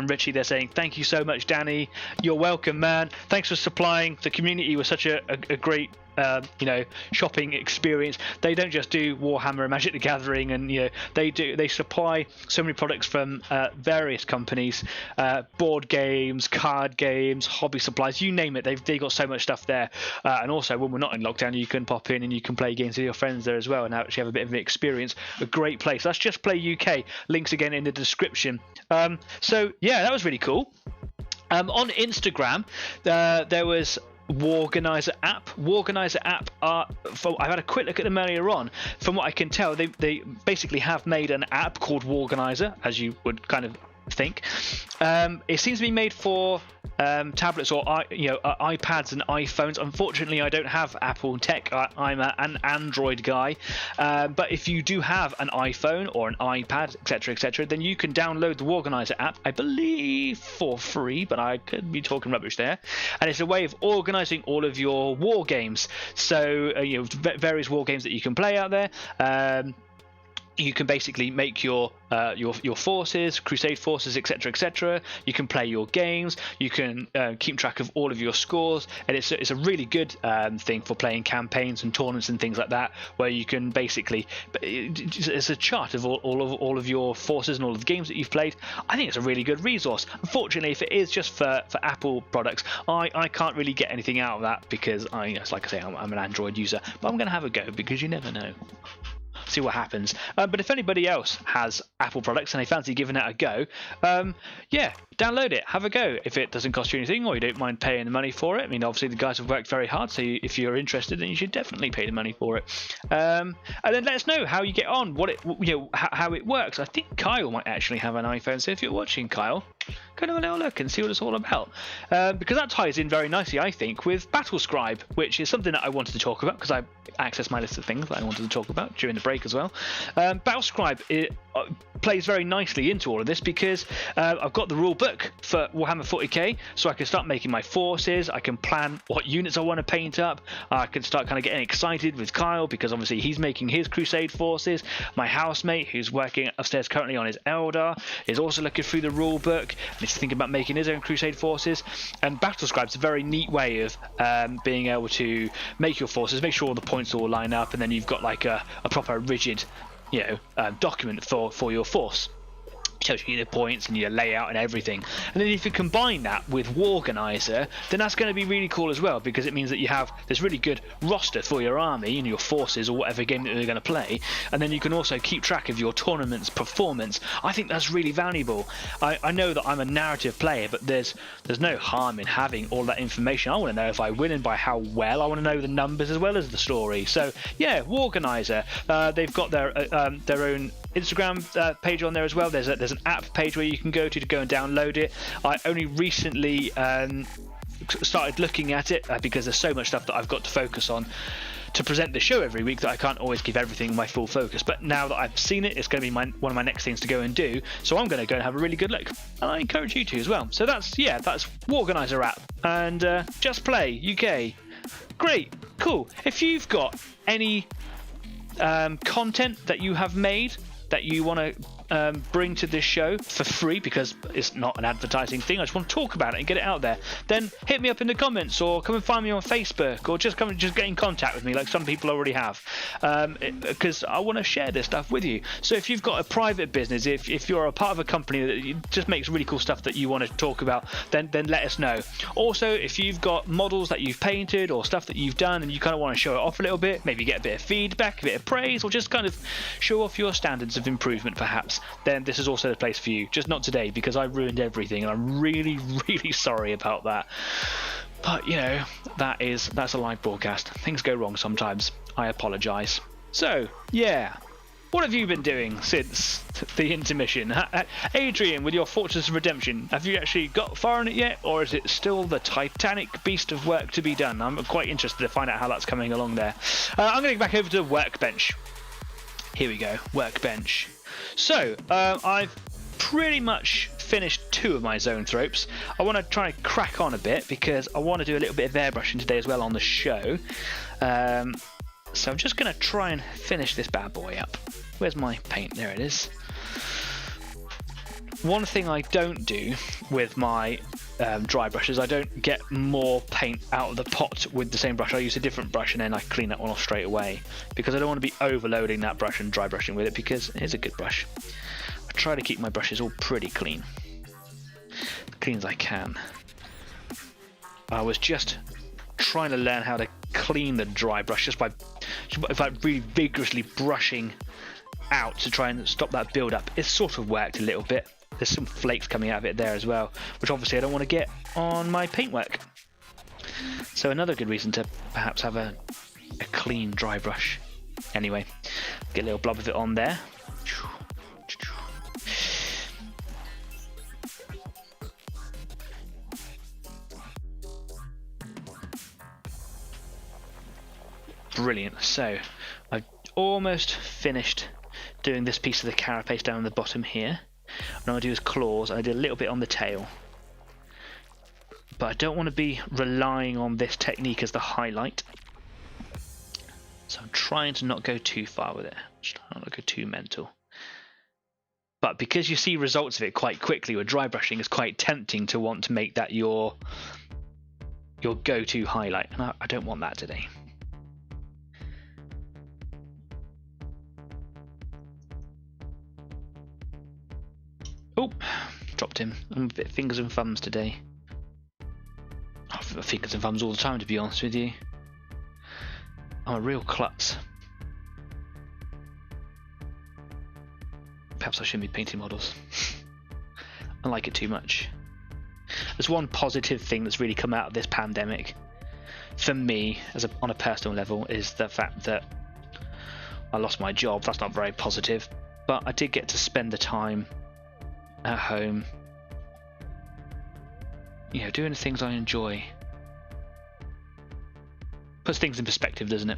Richie. They're saying, thank you so much, Danny, you're welcome, man, thanks for supplying the community with such a great shopping experience. They don't just do Warhammer and Magic the Gathering, and they supply so many products from various companies, board games, card games, hobby supplies, you name it. They've got so much stuff there. And also, when we're not in lockdown, you can pop in and you can play games with your friends there as well, and actually have a bit of an experience. A great place. That's Just Play UK. Links again in the description. So yeah, that was really cool. On Instagram, there was Warganizer app. I've had a quick look at them earlier on. From what I can tell, they basically have made an app called Warganizer, as you would kind of think. It seems to be made for tablets or iPads and iPhones. Unfortunately, I don't have Apple tech. I'm an Android guy. But if you do have an iPhone or an iPad, etc., then you can download the Warganizer app, I believe for free, but I could be talking rubbish there. And it's a way of organizing all of your war games. So various war games that you can play out there. you can basically make your forces, crusade forces, etc., etc. You can play your games. You can keep track of all of your scores, and it's a really good thing for playing campaigns and tournaments and things like that, where you can basically, it's a chart of all of your forces and all of the games that you've played. I think it's a really good resource. Unfortunately, if it is just for Apple products, I can't really get anything out of that because like I say, I'm an Android user, but I'm going to have a go because you never know. See what happens. But if anybody else has Apple products and they fancy giving it a go, yeah, download it, have a go. If it doesn't cost you anything or you don't mind paying the money for it, I mean, obviously the guys have worked very hard, so if you're interested, then you should definitely pay the money for it. And then let us know how you get on, how it works. I think Kyle might actually have an iPhone, so if you're watching, Kyle, go have a little look and see what it's all about, because that ties in very nicely, I think, with Battlescribe, which is something that I wanted to talk about because I accessed my list of things that I wanted to talk about during the break as well. Battlescribe plays very nicely into all of this because I've got the rule book for Warhammer 40k, so I can start making my forces. I can plan what units I want to paint up. I can start kind of getting excited with Kyle because obviously he's making his crusade forces. My housemate, who's working upstairs currently on his Eldar, is also looking through the rule book and he's thinking about making his own crusade forces. And Battlescribe's a very neat way of being able to make your forces, make sure all the points all line up, and then you've got like a proper rigid document for your force. Tells you the points and your layout and everything. And then if you combine that with Warganizer, then that's going to be really cool as well, because it means that you have this really good roster for your army and your forces or whatever game that you're going to play, and then you can also keep track of your tournament's performance. I think that's really valuable. I know that I'm a narrative player, but there's no harm in having all that information. I want to know if I win and by how well. I want to know the numbers as well as the story. So yeah, Warganizer, they've got their own Instagram page on there as well. There's an app page where you can go and download it. I only recently started looking at it because there's so much stuff that I've got to focus on to present the show every week that I can't always give everything my full focus. But now that I've seen it, it's going to be one of my next things to go and do. So I'm going to go and have a really good look, and I encourage you to as well. So that's Warganizer app and Just Play UK. Great, cool. If you've got any content that you have made that you want to bring to this show for free, because it's not an advertising thing, I just want to talk about it and get it out there, then hit me up in the comments or come and find me on Facebook, or just get in contact with me like some people already have, because I want to share this stuff with you. So if you've got a private business, if you're a part of a company that just makes really cool stuff that you want to talk about, then let us know. Also, if you've got models that you've painted or stuff that you've done and you kind of want to show it off a little bit, maybe get a bit of feedback, a bit of praise, or just kind of show off your standards of improvement perhaps, then this is also the place for you. Just not today, because I ruined everything and I'm really, really sorry about that. But that's a live broadcast. Things go wrong sometimes. I apologise. So yeah, what have you been doing since the intermission? Adrian, with your Fortress of Redemption, have you actually got far in it yet, or is it still the titanic beast of work to be done? I'm quite interested to find out how that's coming along there. I'm going to go back over to Workbench. Here we go, Workbench. So I've pretty much finished 2 of my zoanthropes. I want to try and crack on a bit because I want to do a little bit of airbrushing today as well on the show. So I'm just going to try and finish this bad boy up. Where's my paint? There it is. One thing I don't do with my dry brushes, I don't get more paint out of the pot with the same brush. I use a different brush and then I clean that one off straight away, because I don't want to be overloading that brush and dry brushing with it, because it's a good brush. I try to keep my brushes all pretty clean. As clean as I can. I was just trying to learn how to clean the dry brush just by really vigorously brushing out to try and stop that build up. It's sort of worked a little bit. There's some flakes coming out of it there as well, which obviously I don't want to get on my paintwork. So another good reason to perhaps have a clean dry brush. Anyway, get a little blob of it on there. Brilliant. So I've almost finished doing this piece of the carapace down the bottom here. What I'm going to do is claws. I did a little bit on the tail, but I don't want to be relying on this technique as the highlight, so I'm trying to not go too far with it. Just not go too mental. But because you see results of it quite quickly with dry brushing, it's quite tempting to want to make that your go-to highlight, and I don't want that today. Oh, dropped him. I'm a bit fingers and thumbs today. I've fingers and thumbs all the time, to be honest with you. I'm a real klutz. Perhaps I shouldn't be painting models. I like it too much. There's one positive thing that's really come out of this pandemic for me, on a personal level, is the fact that I lost my job. That's not very positive, but I did get to spend the time at home, doing the things I enjoy. Puts things in perspective, doesn't it?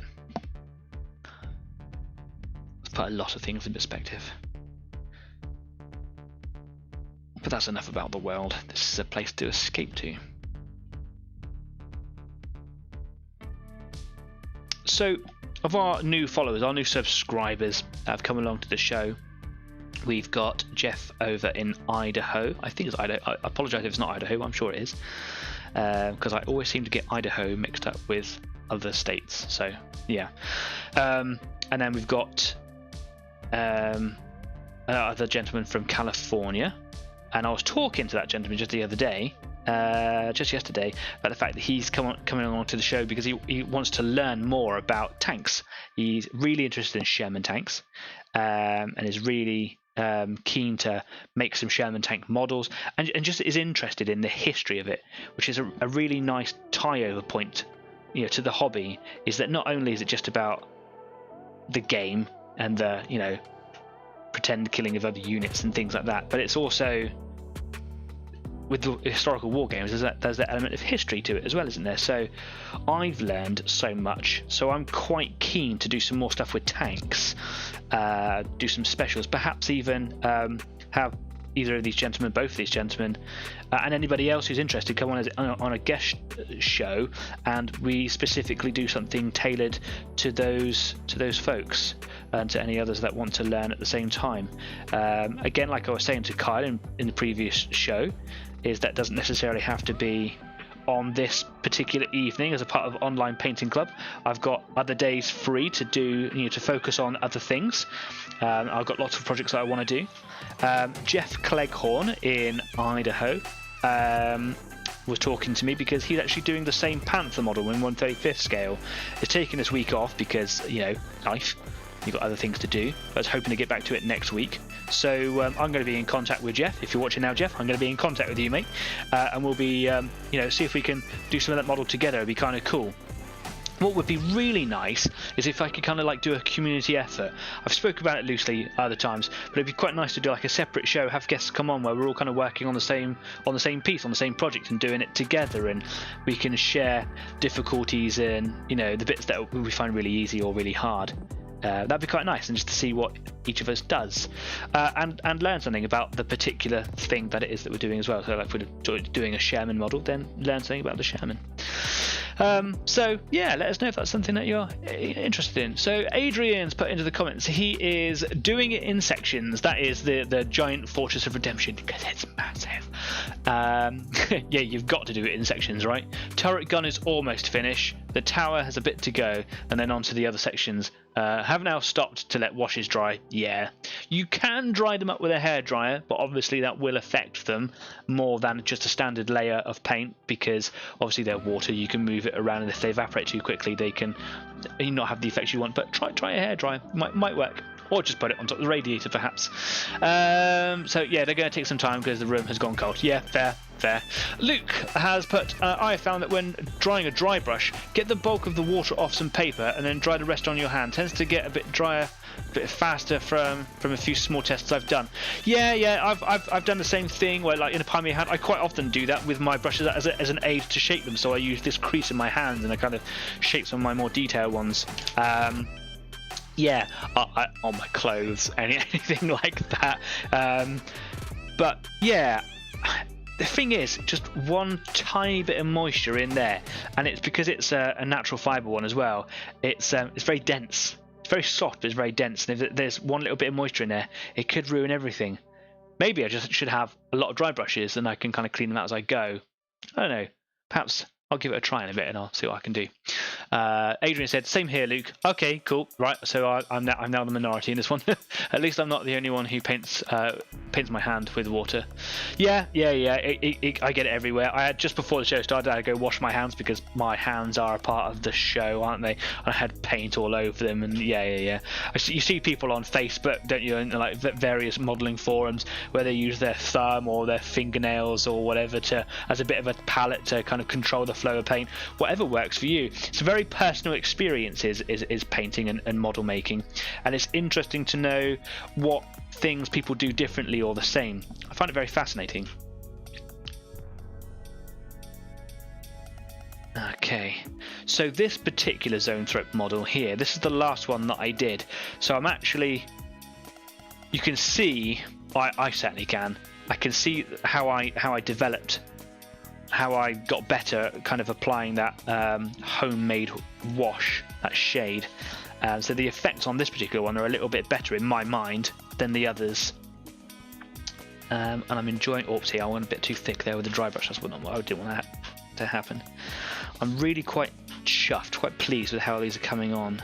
It's put a lot of things in perspective. But that's enough about the world. This is a place to escape to. So, of our new followers, our new subscribers that have come along to the show, we've got Jeff over in Idaho. I think it's Idaho. I apologise if it's not Idaho, I'm sure it is. Because I always seem to get Idaho mixed up with other states. So, yeah. And then we've got another gentleman from California. And I was talking to that gentleman just the other day, just yesterday, about the fact that he's coming along to the show because he wants to learn more about tanks. He's really interested in Sherman tanks, and is really keen to make some Sherman tank models, and just is interested in the history of it, which is a really nice tie-over point, to the hobby. Is that not only is it just about the game and the pretend killing of other units and things like that, but it's also, with the historical war games, there's that element of history to it as well, isn't there? So I've learned so much, so I'm quite keen to do some more stuff with tanks, do some specials, perhaps even have either of these gentlemen, both of these gentlemen, and anybody else who's interested come on a guest show, and we specifically do something tailored to those folks, and to any others that want to learn at the same time. Again, like I was saying to Kyle in the previous show, is that doesn't necessarily have to be on this particular evening as a part of Online Painting Club. I've got other days free to do, to focus on other things. I've got lots of projects that I want to do. Jeff Cleghorn in Idaho was talking to me because he's actually doing the same Panther model in 1/35th scale. He's taking this week off because, life. You've got other things to do. I was hoping to get back to it next week. So I'm going to be in contact with Jeff. If you're watching now, Jeff, I'm going to be in contact with you, mate. And we'll be, see if we can do some of that model together. It'd be kind of cool. What would be really nice is if I could kind of do a community effort. I've spoken about it loosely other times, but it'd be quite nice to do a separate show, have guests come on where we're all kind of working on the same piece, on the same project, and doing it together, and we can share difficulties and the bits that we find really easy or really hard. That'd be quite nice, and just to see what each of us does, and learn something about the particular thing that it is that we're doing as well. So if we're doing a Sherman model, then learn something about the Sherman. So yeah, let us know if that's something that you're interested in. So Adrian's put into the comments, he is doing it in sections. That is the giant Fortress of Redemption, because it's massive. Yeah, you've got to do it in sections, right? Turret gun is almost finished. The tower has a bit to go, and then on to the other sections. Have now stopped to let washes dry. Yeah, you can dry them up with a hairdryer, but obviously that will affect them more than just a standard layer of paint, because obviously they're water. You can move it around, and if they evaporate too quickly, they can not have the effects you want. But try a hairdryer, might work. Or just put it on top of the radiator, perhaps. So yeah, they're going to take some time because the room has gone cold. Yeah, fair. Luke has put, I found that when drying a dry brush, get the bulk of the water off some paper and then dry the rest on your hand. Tends to get a bit drier, a bit faster from a few small tests I've done. Yeah, I've done the same thing where, in the palm of your hand, I quite often do that with my brushes as an aid to shape them. So I use this crease in my hands and I kind of shape some of my more detailed ones. Yeah, on my clothes, anything like that. But yeah, the thing is, just one tiny bit of moisture in there, and it's because it's a natural fibre one as well. It's very dense, It's very soft, but it's very dense, and if there's one little bit of moisture in there, it could ruin everything. Maybe I just should have a lot of dry brushes, and I can kind of clean them out as I go. I don't know. Perhaps I'll give it a try in a bit, and I'll see what I can do. Adrian said, "Same here, Luke." Okay, cool. Right, so I'm now the minority in this one. At least I'm not the only one who paints my hand with water. Yeah. I get it everywhere. I had, just before the show started, I had to go wash my hands because my hands are a part of the show, aren't they? I had paint all over them, and yeah. You see people on Facebook, don't you, in like various modelling forums where they use their thumb or their fingernails or whatever as a bit of a palette to kind of control the flow of paint. Whatever works for you. It's a very personal experience is painting and model making, and it's interesting to know what things people do differently or the same. I find it very fascinating. Okay, so this particular zoanthrope model here, this is the last one that I did. So I'm actually, you can see, I certainly can. I can see how I developed, how I got better at kind of applying that homemade wash, that shade. So the effects on this particular one are a little bit better in my mind than the others. And I'm enjoying. Oopsie, I went a bit too thick there with the dry brush. That's what I didn't want that to happen. I'm really quite chuffed, quite pleased with how these are coming on.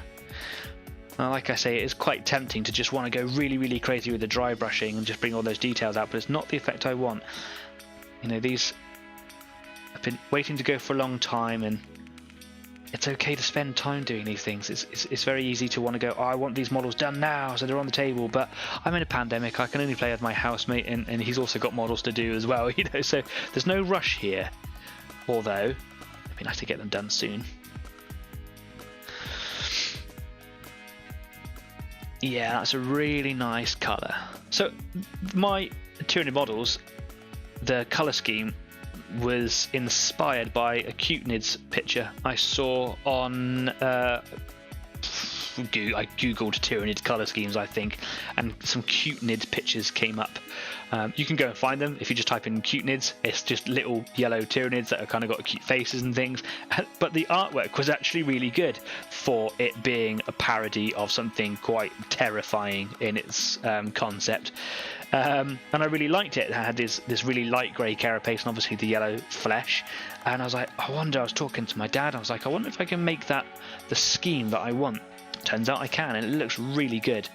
Like I say, it is quite tempting to just want to go really, really crazy with the dry brushing and just bring all those details out, but it's not the effect I want. You know, these, I've been waiting to go for a long time, and it's okay to spend time doing these things. It's very easy to want to go, oh, I want these models done now, so they're on the table, but I'm in a pandemic, I can only play with my housemate, and he's also got models to do as well, you know, so there's no rush here. Although, it'd be nice to get them done soon. Yeah, that's a really nice colour. So my Tyranid models, the colour scheme was inspired by a Cutenids picture I saw on I googled Tyranid colour schemes, I think, and some Cutenid pictures came up. You can go and find them if you just type in Cutenids. It's just little yellow Tyranids that have kind of got cute faces and things, but the artwork was actually really good for it being a parody of something quite terrifying in its concept. And I really liked it. It had this really light grey carapace and obviously the yellow flesh, and I was like, I was talking to my dad, I was like, I wonder if I can make that the scheme that I want. Turns out I can, and it looks really good.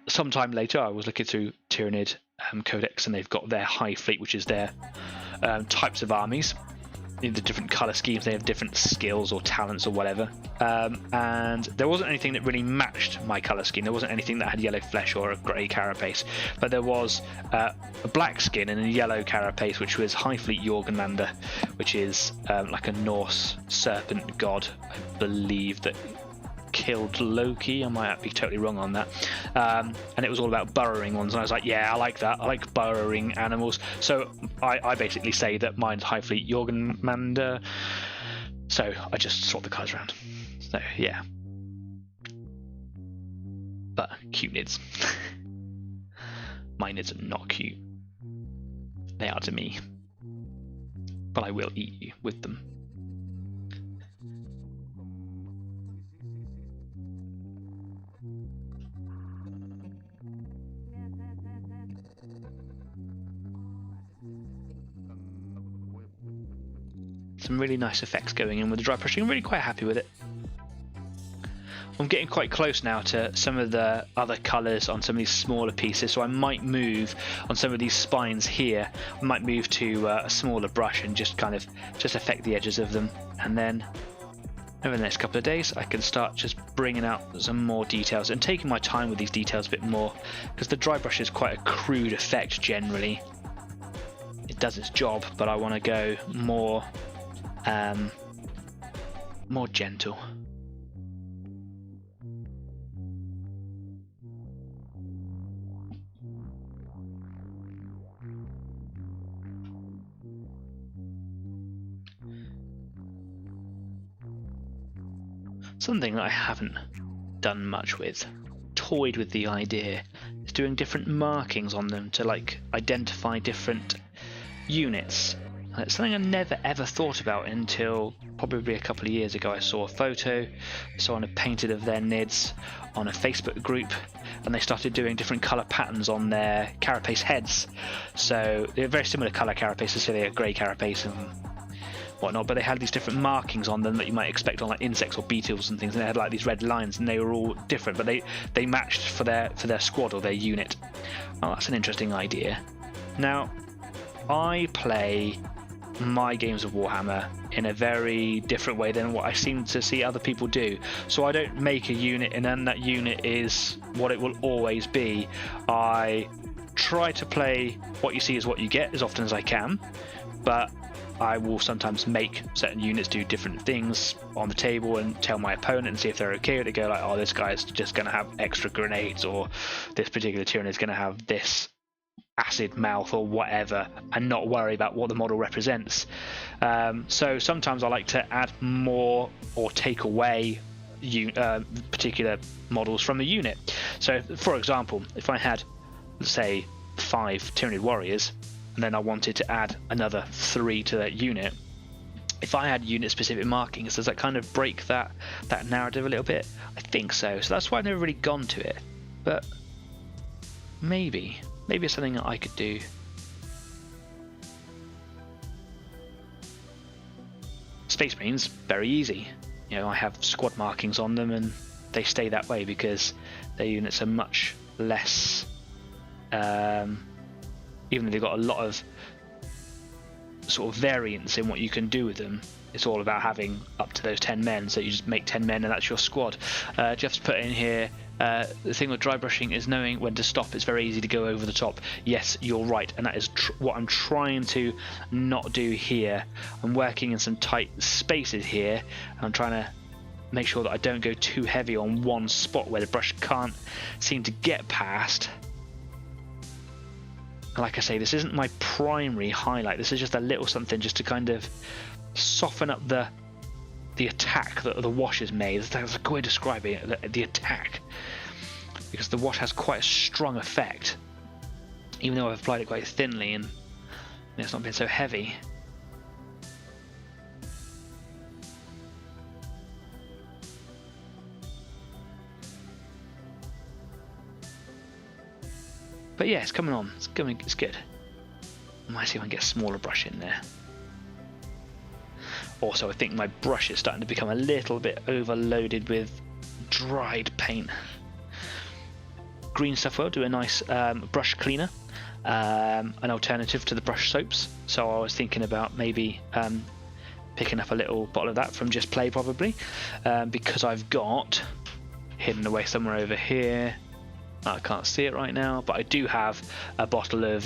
Sometime later I was looking through Tyranid Codex, and they've got their High Fleet, which is their types of armies. In the different colour schemes, they have different skills or talents or whatever, and there wasn't anything that really matched my colour scheme. There wasn't anything that had yellow flesh or a grey carapace, but there was a black skin and a yellow carapace, which was High Fleet Jorgenmander, which is like a Norse serpent god, I believe, that killed Loki. I might be totally wrong on that. And it was all about burrowing ones, and I was like, yeah, I like that. I like burrowing animals. So I basically say that mine's High Fleet Jorgenmander. So I just swap the colours around. So yeah. But cute nids. My nids are not cute. They are to me. But I will eat you with them. Some really nice effects going in with the dry brushing. I'm really quite happy with it. I'm getting quite close now to some of the other colours on some of these smaller pieces, so I might move on some of these spines here. I might move to a smaller brush and just kind of affect the edges of them, and then over the next couple of days I can start just bringing out some more details and taking my time with these details a bit more, because the dry brush is quite a crude effect generally. It does its job, but I want to go more gentle. Something that I haven't done much with, toyed with the idea, is doing different markings on them to like identify different units. It's something I never ever thought about until probably a couple of years ago, I saw a photo someone had painted of their NIDs on a Facebook group, and they started doing different colour patterns on their carapace heads. So they're very similar colour carapaces, so they had grey carapace and whatnot, but they had these different markings on them that you might expect on like insects or beetles and things, and they had like these red lines, and they were all different, but they matched for their squad or their unit. Oh, that's an interesting idea. Now, I play my games of Warhammer in a very different way than what I seem to see other people do. So I don't make a unit and then that unit is what it will always be. I try to play what you see is what you get as often as I can, but I will sometimes make certain units do different things on the table and tell my opponent and see if they're okay with it. Go like, oh, this guy's just going to have extra grenades, or this particular Tyranid is going to have this acid mouth or whatever, and not worry about what the model represents. So sometimes I like to add more or take away particular models from the unit. So for example, if I had, let's say, 5 Tyranid warriors, and then I wanted to add another 3 to that unit, if I had unit specific markings, does that kind of break that narrative a little bit? I think so. So that's why I've never really gone to it, but maybe it's something that I could do. Space Marines, very easy. You know, I have squad markings on them and they stay that way because their units are much less, even though they've got a lot of sort of variance in what you can do with them, it's all about having up to those 10 men, so you just make 10 men and that's your squad. Jeff's put in here, the thing with dry brushing is knowing when to stop. It's very easy to go over the top. Yes, you're right, and that is what I'm trying to not do here. I'm working in some tight spaces here, and I'm trying to make sure that I don't go too heavy on one spot where the brush can't seem to get past. Like I say, this isn't my primary highlight. This is just a little something just to kind of soften up the attack that the wash has made. That's a good way of describing it, the attack. Because the wash has quite a strong effect, even though I've applied it quite thinly and it's not been so heavy. But yeah, it's coming on. It's good. I might see if I can get a smaller brush in there. Also, I think my brush is starting to become a little bit overloaded with dried paint. Green stuff will do a nice brush cleaner, an alternative to the brush soaps. So I was thinking about maybe picking up a little bottle of that from Just Play, probably, because I've got hidden away somewhere over here. I can't see it right now, but I do have a bottle of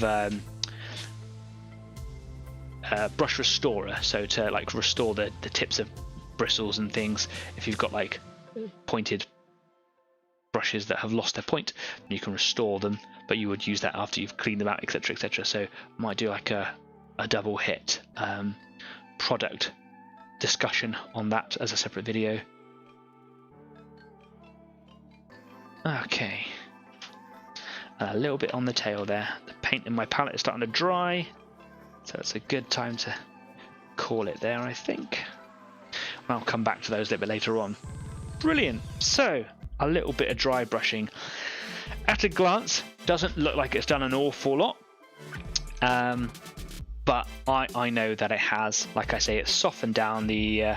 brush restorer, so to like restore the tips of bristles and things. If you've got like pointed brushes that have lost their point, you can restore them, but you would use that after you've cleaned them out, etc, etc. So I might do like a double hit product discussion on that as a separate video. Okay, a little bit on the tail there. The paint in my palette is starting to dry, so it's a good time to call it there, I think. I'll come back to those a little bit later on. Brilliant. So a little bit of dry brushing. At a glance, doesn't look like it's done an awful lot, but I know that it has. Like I say, it's softened down the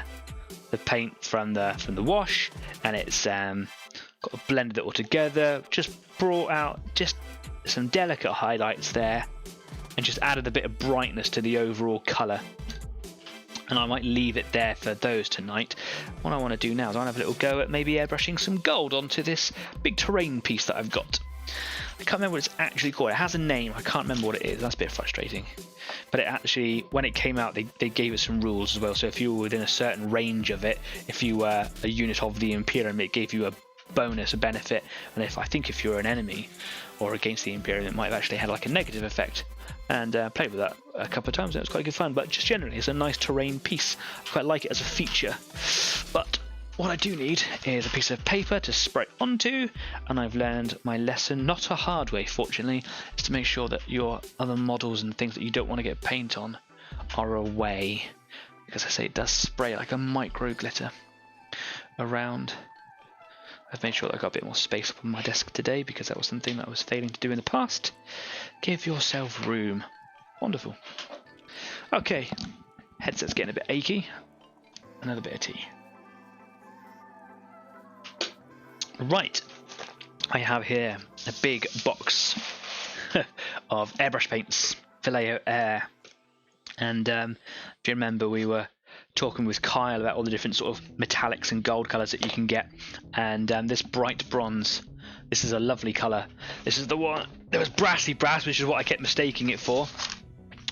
paint from the wash, and it's got blended it all together. Just brought out just some delicate highlights there, and just added a bit of brightness to the overall colour. And I might leave it there for those tonight. What I want to do now is I want to have a little go at maybe airbrushing some gold onto this big terrain piece that I've got. I can't remember what it's actually called. It has a name. I can't remember what it is. That's a bit frustrating. But it actually, when it came out, they gave it some rules as well. So if you were within a certain range of it, if you were a unit of the Imperium, it gave you a bonus, a benefit. And if you were an enemy or against the Imperium, it might have actually had like a negative effect. And played with that a couple of times and it was quite good fun. But just generally, it's a nice terrain piece. I quite like it as a feature. But what I do need is a piece of paper to spray onto, and I've learned my lesson, not a hard way fortunately, is to make sure that your other models and things that you don't want to get paint on are away. because I say it does spray like a micro glitter around. I've made sure that I got a bit more space up on my desk today because that was something that I was failing to do in the past. Give yourself room. Wonderful. Okay, headset's getting a bit achy. Another bit of tea. Right, I have here a big box of airbrush paints, Vallejo Air. And if you remember, we were talking with Kyle about all the different sort of metallics and gold colours that you can get, and this bright bronze, this is a lovely colour. This is the one, there was brassy brass, which is what I kept mistaking it for,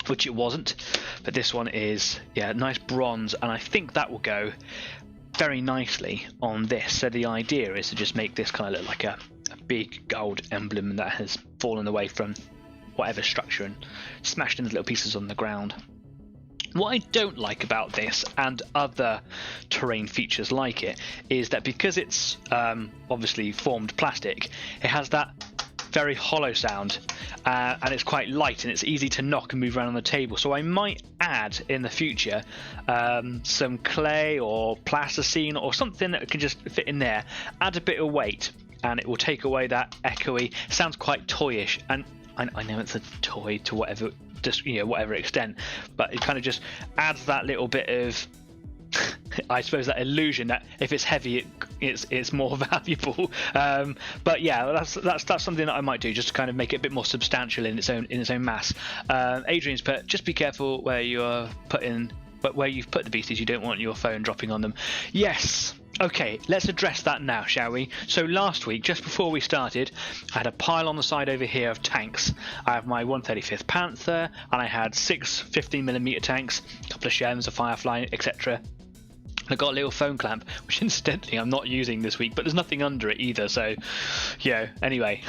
which it wasn't, but this one is, yeah, nice bronze, and I think that will go very nicely on this. So the idea is to just make this kind of look like a big gold emblem that has fallen away from whatever structure and smashed into little pieces on the ground. What I don't like about this and other terrain features like it is that because it's obviously formed plastic, it has that very hollow sound, and it's quite light and it's easy to knock and move around on the table. So I might add in the future some clay or plasticine or something that can just fit in there, add a bit of weight, and it will take away that echoey. It sounds quite toyish, and I know it's a toy to whatever, just, you know, whatever extent, but it kind of just adds that little bit of I suppose that illusion that if it's heavy it's more valuable. But yeah, that's something that I might do, just to kind of make it a bit more substantial in its own mass. Adrian's put, just be careful where you're putting, but where you've put the beasties, you don't want your phone dropping on them. Yes. Okay, let's address that now, shall we? So last week, just before we started, I had a pile on the side over here of tanks. I have my 135th Panther, and I had 6 15mm tanks, a couple of Shems, a Firefly, etc. I got a little phone clamp, which incidentally I'm not using this week, but there's nothing under it either, so, yeah, anyway.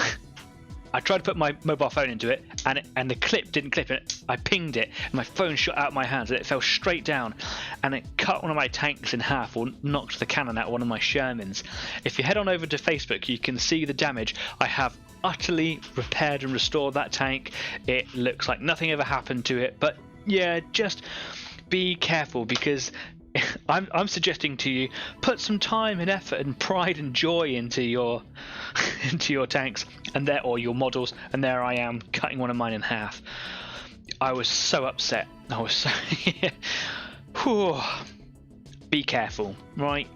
I tried to put my mobile phone into it, and the clip didn't clip it. I pinged it, and my phone shot out of my hands, and it fell straight down, and it cut one of my tanks in half, or knocked the cannon out of one of my Shermans. If you head on over to Facebook, you can see the damage. I have utterly repaired and restored that tank. It looks like nothing ever happened to it, but yeah, just be careful, because I'm suggesting to you, put some time and effort and pride and joy into your tanks and or your models, and there I am cutting one of mine in half. I was so upset. I was so Whew. Be careful, right?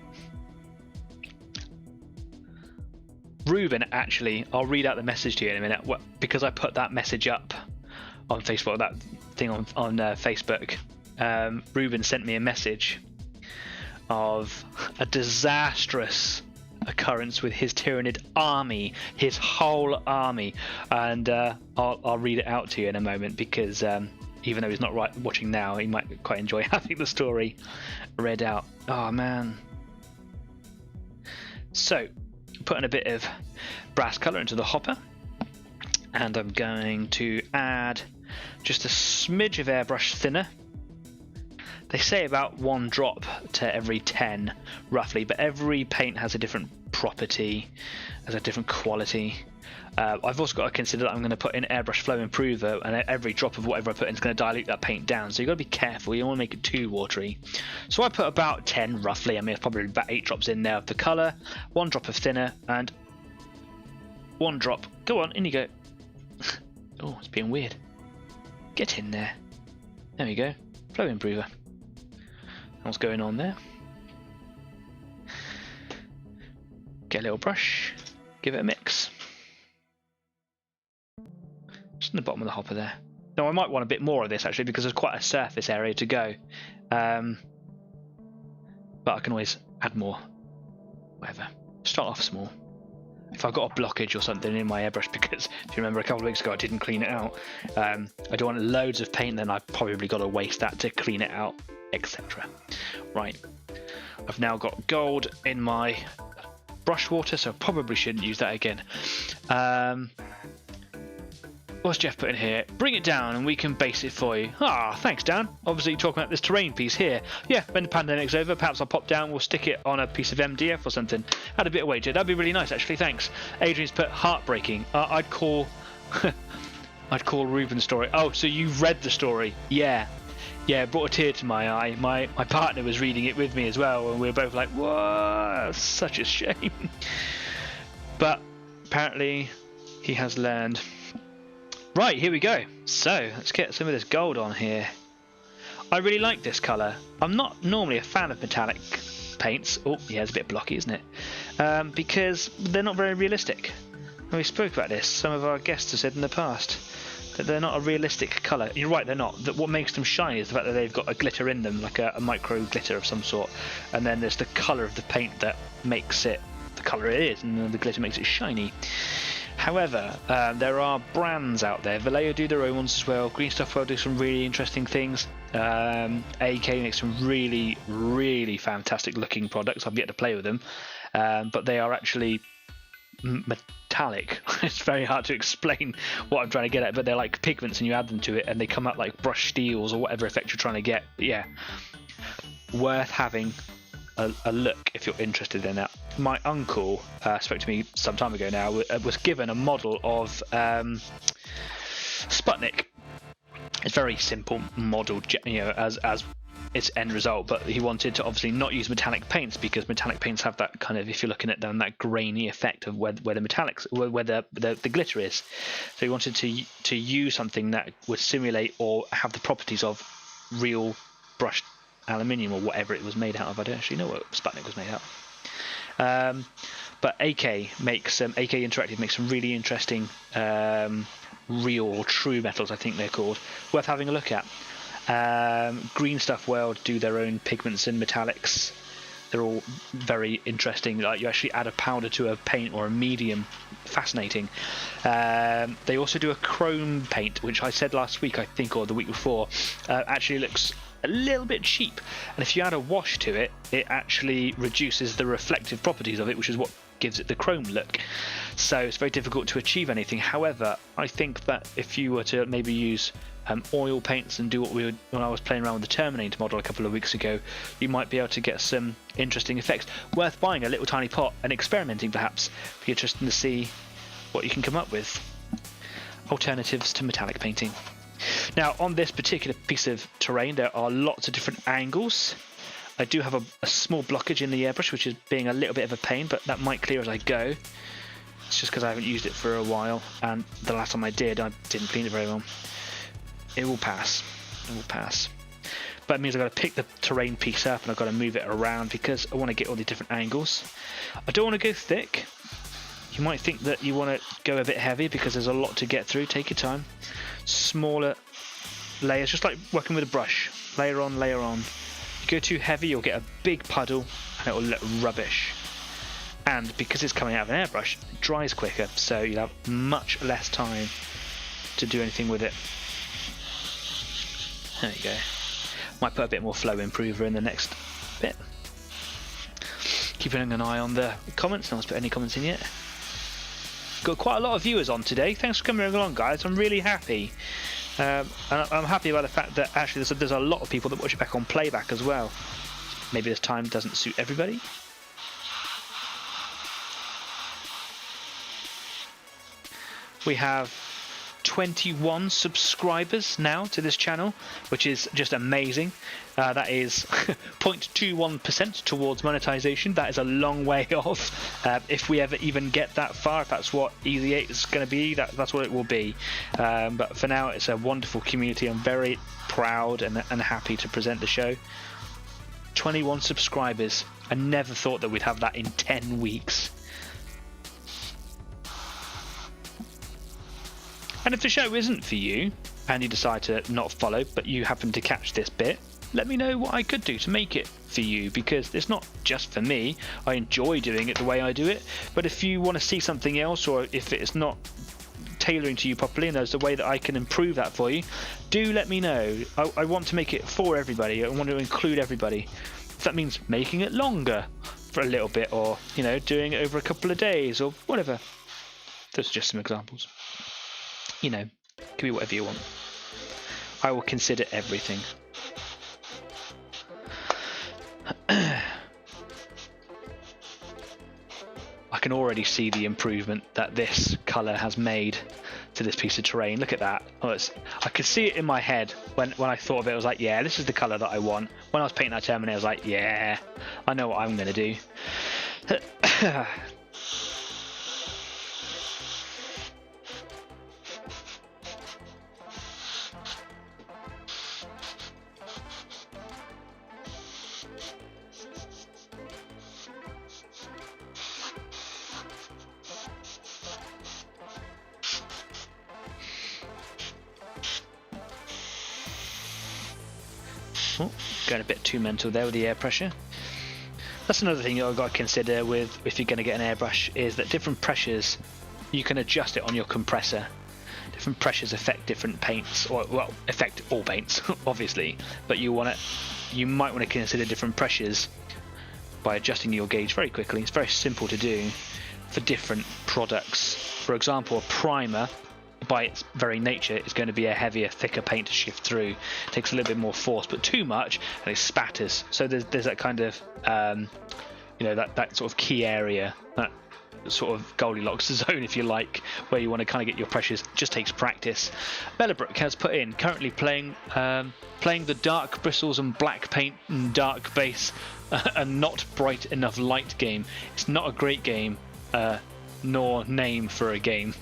Ruben, actually, I'll read out the message to you in a minute, because I put that message up on Facebook, that thing on Facebook. Ruben sent me a message of a disastrous occurrence with his Tyranid army, his whole army, and I'll read it out to you in a moment, because even though he's not watching now, he might quite enjoy having the story read out. Oh man. So, putting a bit of brass colour into the hopper, and I'm going to add just a smidge of airbrush thinner. They say about 1 drop to every 10 roughly, but every paint has a different property, has a different quality. I've also got to consider that I'm going to put in airbrush flow improver, and every drop of whatever I put in is going to dilute that paint down, so you've got to be careful. You don't want to make it too watery. So I put about 10 roughly. I mean, it's probably about 8 drops in there of the colour, 1 drop of thinner, and 1 drop. Go on, in you go. Oh, it's being weird. Get in there. There we go. Flow improver. What's going on there? Get a little brush, give it a mix. Just in the bottom of the hopper there. Now I might want a bit more of this actually, because there's quite a surface area to go. But I can always add more. Whatever. Start off small. If I've got a blockage or something in my airbrush, because if you remember a couple of weeks ago I didn't clean it out, I don't want loads of paint, then I've probably got to waste that to clean it out, etc. Right, I've now got gold in my brush water, so I probably shouldn't use that again. What's Jeff put in here? Bring it down and we can base it for you. Ah, thanks Dan. Obviously you're talking about this terrain piece here. Yeah, when the pandemic's over, perhaps I'll pop down, we'll stick it on a piece of MDF or something. Add a bit of weight to it. That'd be really nice actually, thanks. Adrian's put heartbreaking. I'd call Ruben's story. Oh, so you've read the story? Yeah. yeah, it brought a tear to my eye. My partner was reading it with me as well, and we were both like, whoa, such a shame. But apparently he has learned. Right, here we go. So let's get some of this gold on here. I really like this colour. I'm not normally a fan of metallic paints. Oh, yeah, it's a bit blocky, isn't it? Because they're not very realistic. And we spoke about this. Some of our guests have said in the past that they're not a realistic colour. You're right, they're not. That what makes them shiny is the fact that they've got a glitter in them, like a micro glitter of some sort. And then there's the colour of the paint that makes it the colour it is, and then the glitter makes it shiny. However, there are brands out there. Vallejo do their own ones as well. Green Stuff World do some really interesting things. AK makes some really, really fantastic looking products. I've yet to play with them, but they are actually metallic. It's very hard to explain what I'm trying to get at, but they're like pigments and you add them to it and they come out like brush steels or whatever effect you're trying to get. But yeah, worth having a look if you're interested in that. My uncle spoke to me some time ago now, was given a model of Sputnik. It's a very simple model, you know, as its end result, but he wanted to obviously not use metallic paints because metallic paints have that kind of, if you're looking at them, that grainy effect of where the metallics, where the glitter is. So he wanted to use something that would simulate or have the properties of real brushed aluminium or whatever it was made out of. I don't actually know what Sputnik was made out of. But AK Interactive makes some really interesting real or true metals, I think they're called, worth having a look at. Green Stuff World do their own pigments and metallics. They're all very interesting. Like you actually add a powder to a paint or a medium. Fascinating. They also do a chrome paint, which I said last week, I think, or the week before, actually looks a little bit cheap. And if you add a wash to it, it actually reduces the reflective properties of it, which is what gives it the chrome look. So it's very difficult to achieve anything. However, I think that if you were to maybe use oil paints and do what we would when I was playing around with the Terminator model a couple of weeks ago, you might be able to get some interesting effects. Worth buying a little tiny pot and experimenting, perhaps. Be interesting to see what you can come up with. Alternatives to metallic painting. Now, on this particular piece of terrain, there are lots of different angles. I do have a small blockage in the airbrush, which is being a little bit of a pain, but that might clear as I go. It's just because I haven't used it for a while, and the last time I didn't clean it very well. It will pass. It will pass. But it means I've got to pick the terrain piece up and I've got to move it around because I want to get all the different angles. I don't want to go thick. You might think that you want to go a bit heavy because there's a lot to get through. Take your time. Smaller layers, just like working with a brush. Layer on, layer on. If you go too heavy, you'll get a big puddle and it will look rubbish. And because it's coming out of an airbrush, it dries quicker, so you'll have much less time to do anything with it. There you go. Might put a bit more flow improver in the next bit. Keeping an eye on the comments. No one's put any comments in yet. Got quite a lot of viewers on today. Thanks for coming along, guys. I'm really happy. And I'm happy about the fact that actually there's a lot of people that watch it back on playback as well. Maybe this time doesn't suit everybody. We have 21 subscribers now to this channel, which is just amazing. That is 0.21% towards monetization. That is a long way off. If we ever even get that far, if that's what Easy 8 is going to be, that's what it will be. But for now, it's a wonderful community. I'm very proud and happy to present the show. 21 subscribers. I never thought that we'd have that in 10 weeks. And if the show isn't for you, and you decide to not follow, but you happen to catch this bit, let me know what I could do to make it for you, because it's not just for me. I enjoy doing it the way I do it, but if you want to see something else, or if it's not tailoring to you properly and there's a way that I can improve that for you, do let me know. I want to make it for everybody. I want to include everybody. If that means making it longer for a little bit, or, you know, doing it over a couple of days, or whatever. Those are just some examples. You know, it can be whatever you want. I will consider everything. I can already see the improvement that this colour has made to this piece of terrain. Look at that. Oh, I could see it in my head when I thought of it. I was like, yeah, this is the colour that I want. When I was painting that Terminator, I was like, yeah, I know what I'm going to do. Oh, going a bit too mental there with the air pressure. That's another thing you've got to consider with if you're going to get an airbrush, is that different pressures, you can adjust it on your compressor. Different pressures affect different paints, or well, affect all paints, obviously. But you might want to consider different pressures by adjusting your gauge very quickly. It's very simple to do for different products. For example, a primer, by its very nature, is going to be a heavier, thicker paint to shift through. It takes a little bit more force, but too much and it spatters. So there's that kind of that sort of key area, that sort of Goldilocks zone, if you like, where you want to kind of get your pressures. Just takes practice. Mellabrook has put in, currently playing the dark bristles and black paint and dark base, and not bright enough light game. It's not a great game, nor name for a game.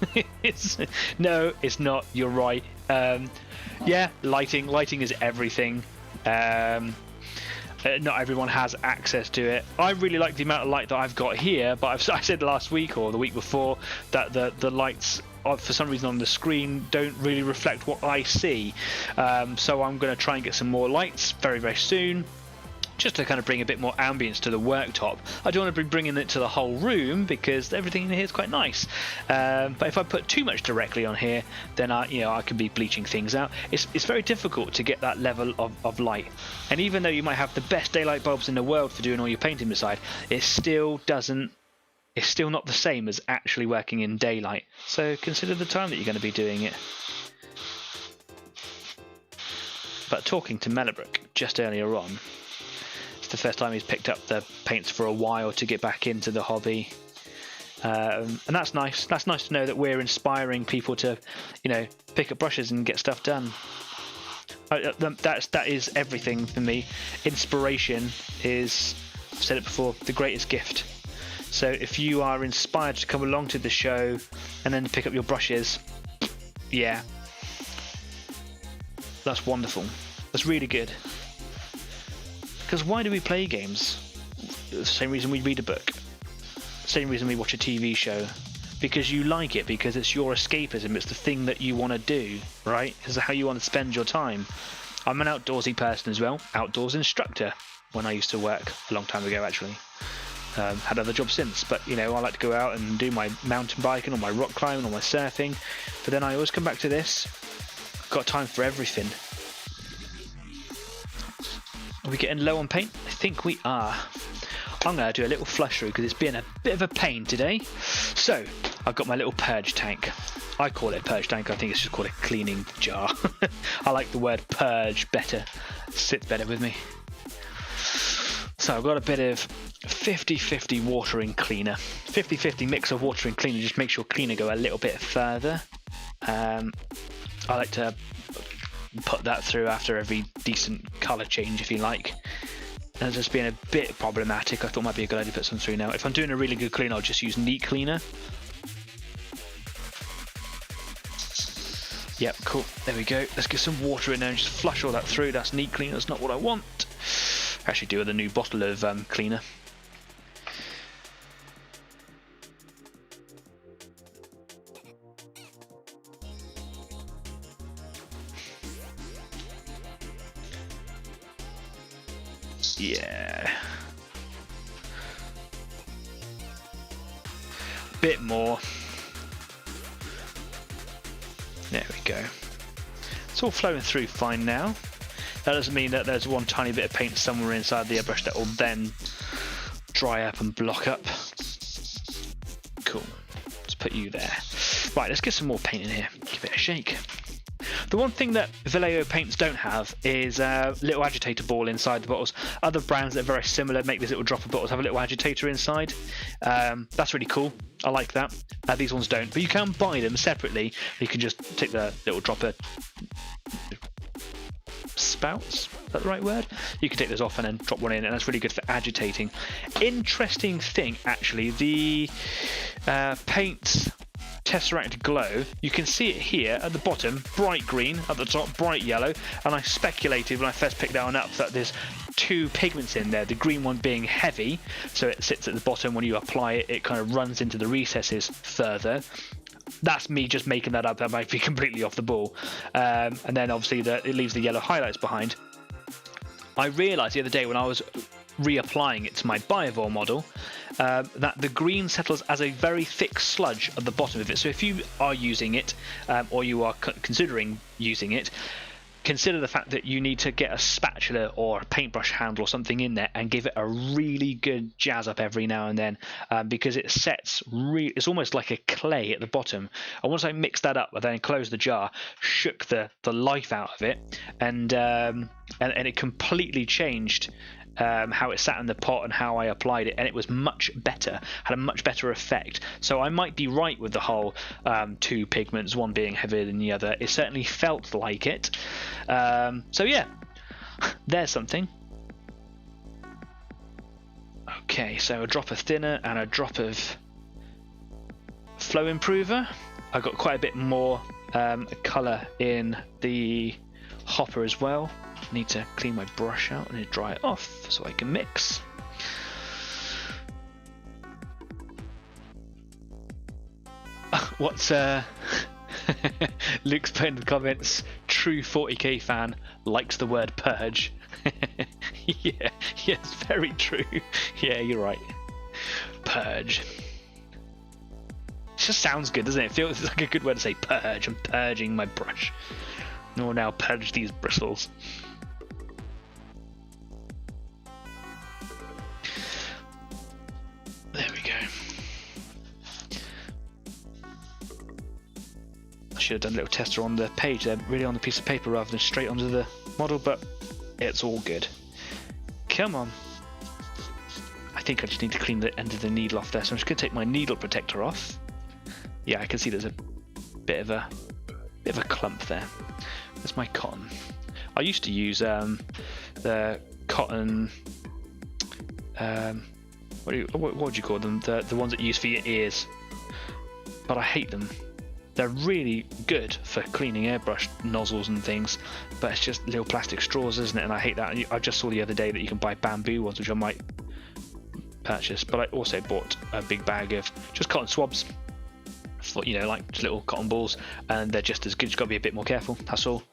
No, it's not. You're right. Yeah, lighting is everything. Not everyone has access to it. I really like the amount of light that I've got here, but I said last week or the week before that the lights, for some reason on the screen, don't really reflect what I see. So I'm going to try and get some more lights very, very soon, just to kind of bring a bit more ambience to the worktop. I don't want to be bringing it to the whole room because everything in here is quite nice. But if I put too much directly on here, then I could be bleaching things out. It's very difficult to get that level of light. And even though you might have the best daylight bulbs in the world for doing all your painting beside, it's still not the same as actually working in daylight. So consider the time that you're going to be doing it. But talking to Mellabrook just earlier on, it's the first time he's picked up the paints for a while to get back into the hobby, and that's nice. That's nice to know that we're inspiring people to, pick up brushes and get stuff done. That is everything for me. Inspiration is, I've said it before, the greatest gift. So if you are inspired to come along to the show and then pick up your brushes, yeah, that's wonderful. That's really good. Because why do we play games? The same reason we read a book. Same reason we watch a TV show. Because you like it, because it's your escapism, it's the thing that you want to do, right? It's how you want to spend your time. I'm an outdoorsy person as well, outdoors instructor, when I used to work, a long time ago actually. Had other jobs since, but I like to go out and do my mountain biking or my rock climbing or my surfing, but then I always come back to this. Got time for everything. Are we getting low on paint? I think we are. I'm going to do a little flush through because it's been a bit of a pain today. So, I've got my little purge tank. I call it a purge tank, I think it's just called a cleaning jar. I like the word purge better. It sits better with me. So I've got a bit of 50-50 water and cleaner. 50-50 mix of water and cleaner just makes your cleaner go a little bit further. I like to put that through after every decent colour change, if you like. And it's just being a bit problematic. I thought it might be a good idea to put some through now. If I'm doing a really good clean, I'll just use neat cleaner. Yep, cool. There we go. Let's get some water in there and just flush all that through. That's neat cleaner. That's not what I want. Actually do with a new bottle of cleaner. Yeah. Bit more. There we go. It's all flowing through fine now. That doesn't mean that there's one tiny bit of paint somewhere inside the airbrush that will then dry up and block up. Cool. Let's put you there. Right, let's get some more paint in here. Give it a shake. The one thing that Vallejo paints don't have is a little agitator ball inside the bottles. Other brands that are very similar make these little dropper bottles have a little agitator inside. That's really cool. I like that. These ones don't, but you can buy them separately. You can just take the little dropper spouts, is that the right word? You can take those off and then drop one in, and that's really good for agitating. Interesting thing, actually, the paint Tesseract Glow, you can see it here at the bottom, bright green, at the top bright yellow, and I speculated when I first picked that one up that there's two pigments in there, the green one being heavy, so it sits at the bottom. When you apply it, it kind of runs into the recesses further. That's me just making that up. That might be completely off the ball. And then obviously it leaves the yellow highlights behind. I realised the other day when I was reapplying it to my Biovore model that the green settles as a very thick sludge at the bottom of it. So if you are using it or you are considering using it, consider the fact that you need to get a spatula or a paintbrush handle or something in there and give it a really good jazz up every now and then, because it sets it's almost like a clay at the bottom. And once I mixed that up, I then closed the jar, shook the life out of it, and it completely changed how it sat in the pot and how I applied it, and it was much better, had a much better effect. So I might be right with the whole two pigments, one being heavier than the other. It certainly felt like it. So yeah, there's something. Okay, so a drop of thinner and a drop of flow improver. I got quite a bit more colour in the hopper as well. Need to clean my brush out and dry it off so I can mix. What's Luke's put in the comments, true 40k fan likes the word purge. Yeah, yes, very true. Yeah, you're right. Purge. It just sounds good, doesn't it? It feels like a good word to say, purge. I'm purging my brush. No, now purge these bristles. There we go. I should have done a little tester on the page there, really on the piece of paper rather than straight onto the model, but it's all good. Come on. I think I just need to clean the end of the needle off there, so I'm just going to take my needle protector off. Yeah, I can see there's a bit of a clump there. That's my cotton. I used to use the cotton. What would you call them? The ones that you use for your ears. But I hate them. They're really good for cleaning airbrush nozzles and things, but it's just little plastic straws, isn't it? And I hate that. I just saw the other day that you can buy bamboo ones, which I might purchase. But I also bought a big bag of just cotton swabs. For, you know, like just little cotton balls, and they're just as good. You've got to be a bit more careful, that's all.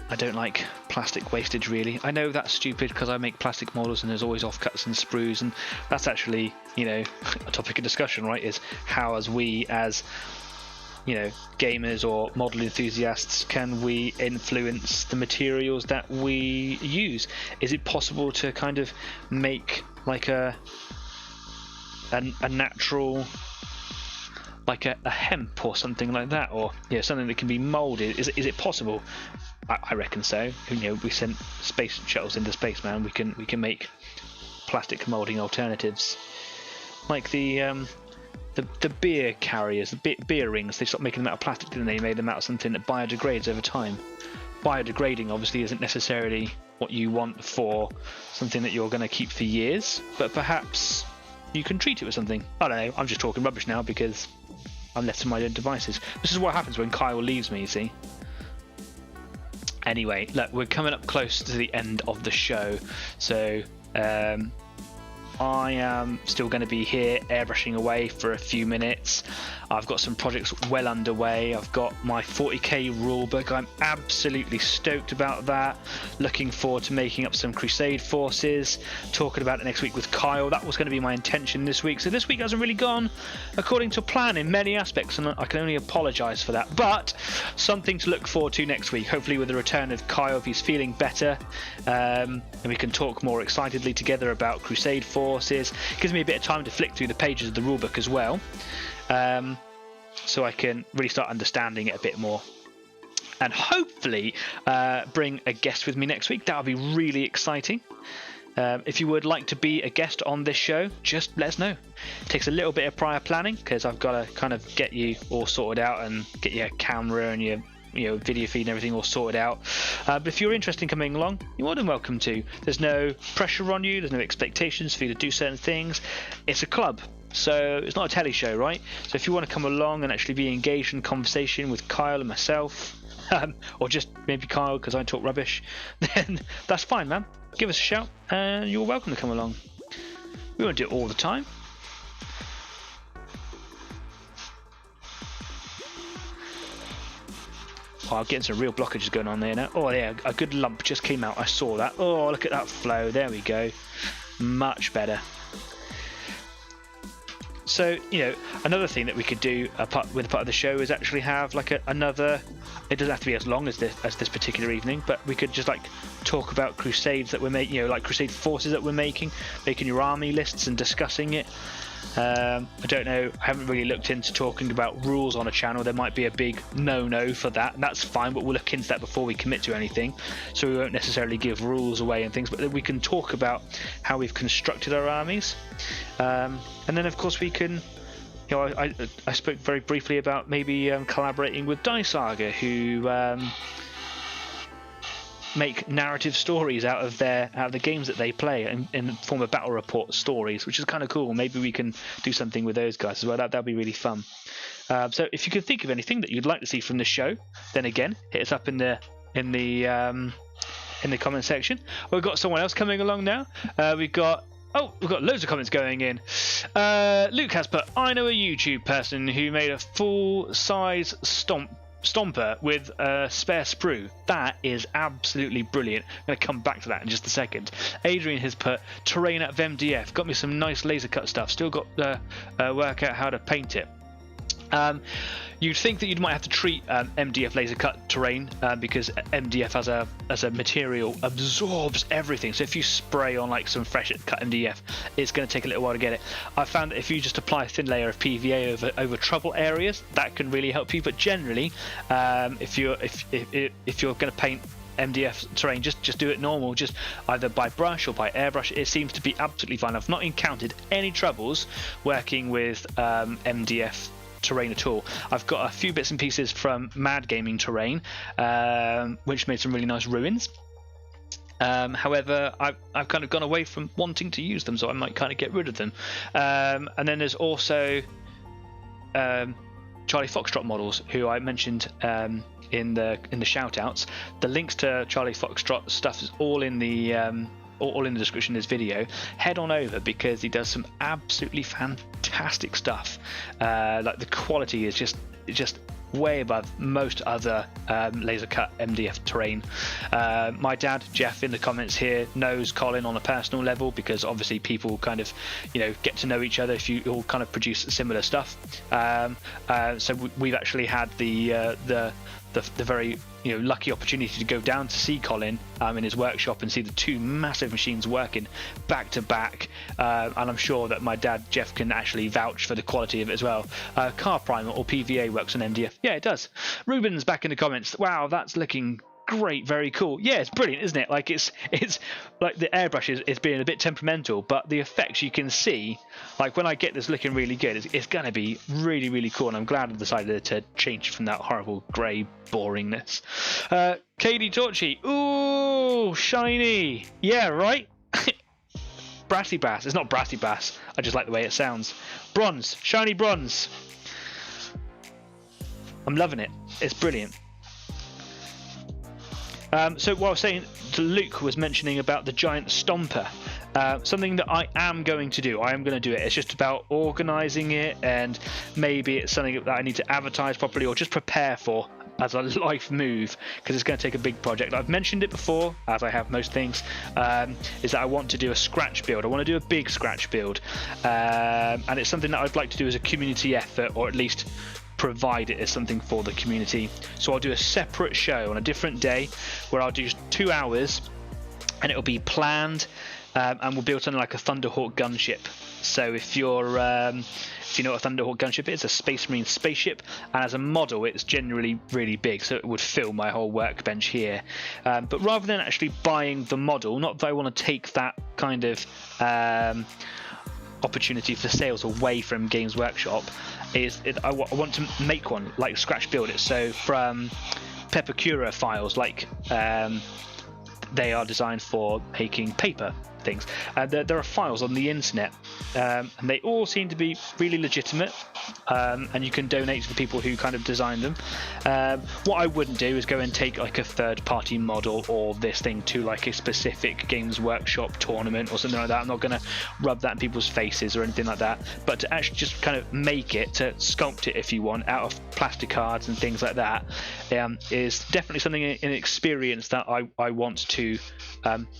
I don't like plastic wastage, really. I know that's stupid because I make plastic models and there's always offcuts and sprues, and that's actually, you know, a topic of discussion, right? Is how, as we, as you know, gamers or model enthusiasts, can we influence the materials that we use? Is it possible to kind of make like a natural, like a hemp or something like that, or something that can be molded? Is it possible? I reckon so. You know, we sent space shuttles into space, man. We can make plastic molding alternatives, like the beer carriers, the beer rings. They stopped making them out of plastic, didn't they? Made them out of something that biodegrades over time. Biodegrading obviously isn't necessarily what you want for something that you're going to keep for years, but perhaps you can treat it with something. I don't know, I'm just talking rubbish now because I'm left to my own devices. This is what happens when Kyle leaves me, you see. Anyway, look, we're coming up close to the end of the show, so I am still going to be here airbrushing away for a few minutes. I've got some projects well underway. I've got my 40k rulebook. I'm absolutely stoked about that. Looking forward to making up some Crusade forces, talking about it next week with Kyle. That was going to be my intention this week. So this week hasn't really gone according to plan in many aspects, and I can only apologise for that. But something to look forward to next week, hopefully with the return of Kyle if he's feeling better. And we can talk more excitedly together about Crusade forces. Gives me a bit of time to flick through the pages of the rulebook as well. so I can really start understanding it a bit more. And hopefully bring a guest with me next week. That'll be really exciting. If you would like to be a guest on this show, just let us know. It takes a little bit of prior planning because I've got to kind of get you all sorted out and get your camera and your video feed and everything all sorted out. But if you're interested in coming along, you're more than welcome to. There's no pressure on you. There's no expectations for you to do certain things. It's a club. So it's not a telly show, right? So if you want to come along and actually be engaged in conversation with Kyle and myself, or just maybe Kyle because I talk rubbish, then that's fine, man. Give us a shout and you're welcome to come along. We won't do it all the time. Oh, I'm getting some real blockages going on there now. Oh yeah, a good lump just came out. I saw that. Oh, look at that flow. There we go. Much better. So, another thing that we could do with a part of the show is actually have like another. It doesn't have to be as long as this particular evening, but we could just like talk about crusades that we're making, like crusade forces that we're making your army lists and discussing it. I don't know. I haven't really looked into talking about rules on a channel. There might be a big no for that, and that's fine. But we'll look into that before we commit to anything. So we won't necessarily give rules away and things, but we can talk about how we've constructed our armies, and then of course we can. I spoke very briefly about maybe collaborating with Saga, who make narrative stories out of the games that they play in form of battle report stories, which is kind of cool. Maybe we can do something with those guys as well. That'd be really fun. So if you can think of anything that you'd like to see from the show, then again, hit us up in the comment section. We've got someone else coming along now. We've got loads of comments going in. Luke has put, I know a YouTube person who made a full-size stomper with a spare sprue. That is absolutely brilliant. I'm going to come back to that in just a second. Adrian has put, terrain out of MDF. Got me some nice laser cut stuff. Still got to work out how to paint it. You'd think that you might have to treat MDF laser cut terrain because MDF as a material absorbs everything. So if you spray on like some fresh cut MDF, it's going to take a little while to get it. I found that if you just apply a thin layer of PVA over trouble areas, that can really help you. But generally, if you're going to paint MDF terrain, just do it normal, just either by brush or by airbrush. It seems to be absolutely fine. I've not encountered any troubles working with MDF terrain at all. I've got a few bits and pieces from Mad Gaming Terrain, which made some really nice ruins. However, I've kind of gone away from wanting to use them, so I might kind of get rid of them. And then there's also Charlie Foxtrot Models, who I mentioned in the shout outs. The links to Charlie Foxtrot stuff is all in the description of this video. Head on over because he does some absolutely fantastic stuff. Like the quality is just way above most other laser cut MDF terrain. My dad Jeff in the comments here knows Colin on a personal level because obviously people kind of get to know each other if you all kind of produce similar stuff. So we've actually had the very lucky opportunity to go down to see Colin in his workshop and see the two massive machines working back to back, and I'm sure that my dad Jeff can actually vouch for the quality of it as well. Car primer or PVA works on MDF. Yeah, it does. Ruben's back in the comments. Wow, that's looking great, very cool. Yeah, it's brilliant, isn't it? Like it's like the airbrush is being a bit temperamental, but the effects you can see, like when I get this looking really good, it's gonna be really, really cool. And I'm glad I decided to change from that horrible grey boringness. KD Torchy, ooh, shiny. Yeah, right. Brassy bass. It's not brassy bass. I just like the way it sounds. Bronze, shiny bronze. I'm loving it. It's brilliant. So what I was saying to Luke was mentioning about the giant stomper. Something that I am going to do. I am going to do it. It's just about organising it, and maybe it's something that I need to advertise properly or just prepare for as a life move, because it's going to take a big project. I've mentioned it before, as I have most things, is that I want to do a scratch build. I want to do a big scratch build, and it's something that I'd like to do as a community effort, or at least provide it as something for the community. So I'll do a separate show on a different day where I'll do just 2 hours, and it'll be planned and we'll build something like a Thunderhawk gunship. So if you know what a Thunderhawk gunship is, it's a Space Marine spaceship, and as a model it's generally really big, so it would fill my whole workbench here. But rather than actually buying the model, not that I want to take that kind of opportunity for sales away from Games Workshop, I want to make one, like scratch build it. So from Pepakura files, like they are designed for making paper things. There are files on the internet, and they all seem to be really legitimate, and you can donate to the people who kind of designed them. What I wouldn't do is go and take like a third-party model or this thing to like a specific Games Workshop tournament or something like that. I'm not going to rub that in people's faces or anything like that, but to actually just kind of make it, to sculpt it if you want, out of plastic cards and things like that, is definitely something, an experience that I want to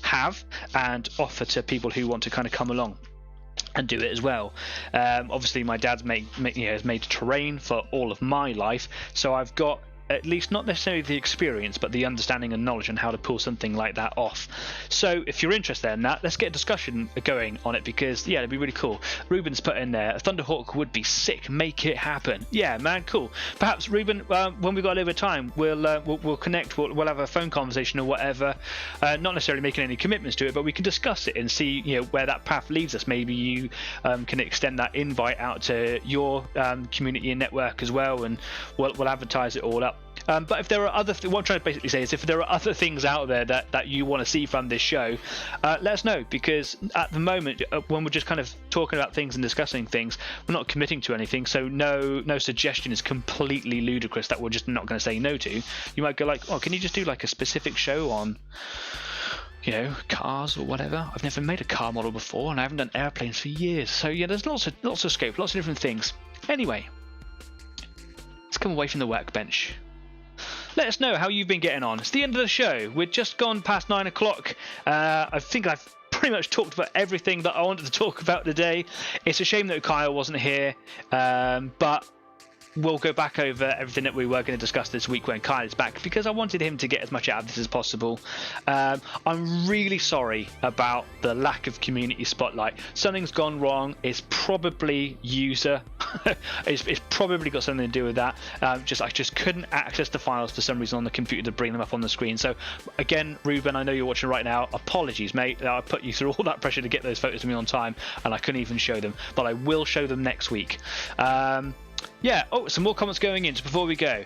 have and offer to people who want to kind of come along and do it as well. Obviously my dad's has made terrain for all of my life, so I've got at least not necessarily the experience, but the understanding and knowledge on how to pull something like that off. So if you're interested in that, let's get a discussion going on it, because yeah, it'd be really cool. Ruben's put in there, a Thunderhawk would be sick, make it happen. Yeah, man, cool. Perhaps Ruben, when we've got a little bit of time, we'll connect, we'll have a phone conversation or whatever, not necessarily making any commitments to it, but we can discuss it and see where that path leads us. Maybe you can extend that invite out to your community and network as well, and we'll advertise it all up. But if there are other what I'm trying to basically say is, if there are other things out there that you want to see from this show, let us know, because at the moment, when we're just kind of talking about things and discussing things, we're not committing to anything, so no suggestion is completely ludicrous that we're just not going to say no to. You might go like, oh, can you just do like a specific show on cars or whatever? I've never made a car model before, and I haven't done airplanes for years, so yeah, there's lots of scope, lots of different things. Anyway, let's come away from the workbench. Let us know how you've been getting on. It's the end of the show. We're just gone past 9 o'clock. I think I've pretty much talked about everything that I wanted to talk about today. It's a shame that Kyle wasn't here, but we'll go back over everything that we were going to discuss this week when Kyle is back, because I wanted him to get as much out of this as possible. I'm really sorry about the lack of community spotlight. Something's gone wrong. It's probably user. it's probably got something to do with that. I just couldn't access the files for some reason on the computer to bring them up on the screen. So again, Ruben, I know you're watching right now. Apologies, mate. I put you through all that pressure to get those photos of me on time, and I couldn't even show them. But I will show them next week. Yeah, some more comments going in just before we go.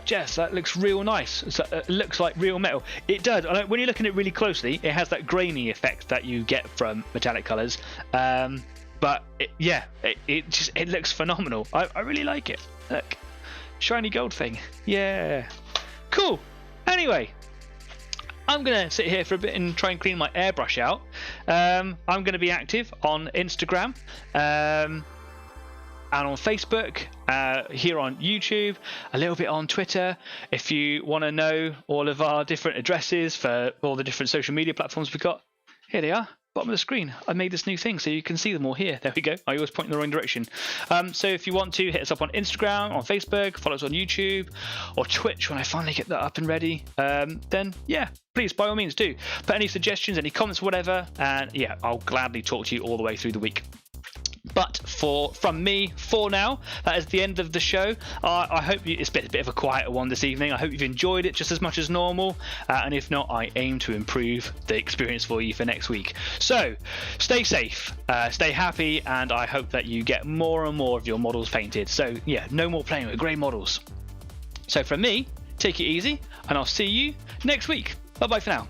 Jess, that looks real nice. It looks like real metal. It does. When you're looking at it really closely, it has that grainy effect that you get from metallic colours. But it looks phenomenal. I really like it. Look, shiny gold thing. Yeah, cool. Anyway, I'm going to sit here for a bit and try and clean my airbrush out. I'm going to be active on Instagram. And on Facebook, here on YouTube, a little bit on Twitter. If you want to know all of our different addresses for all the different social media platforms we've got, here they are, bottom of the screen. I made this new thing so you can see them all here. There we go. I always point in the wrong direction. So if you want to, hit us up on Instagram, on Facebook, follow us on YouTube, or Twitch when I finally get that up and ready. Then, yeah, please, by all means, do. Put any suggestions, any comments, whatever, and yeah, I'll gladly talk to you all the way through the week. But from me, for now, that is the end of the show. I hope it's been a bit of a quieter one this evening. I hope you've enjoyed it just as much as normal. And if not, I aim to improve the experience for you for next week. So stay safe, stay happy, and I hope that you get more and more of your models painted. So yeah, no more playing with grey models. So from me, take it easy, and I'll see you next week. Bye-bye for now.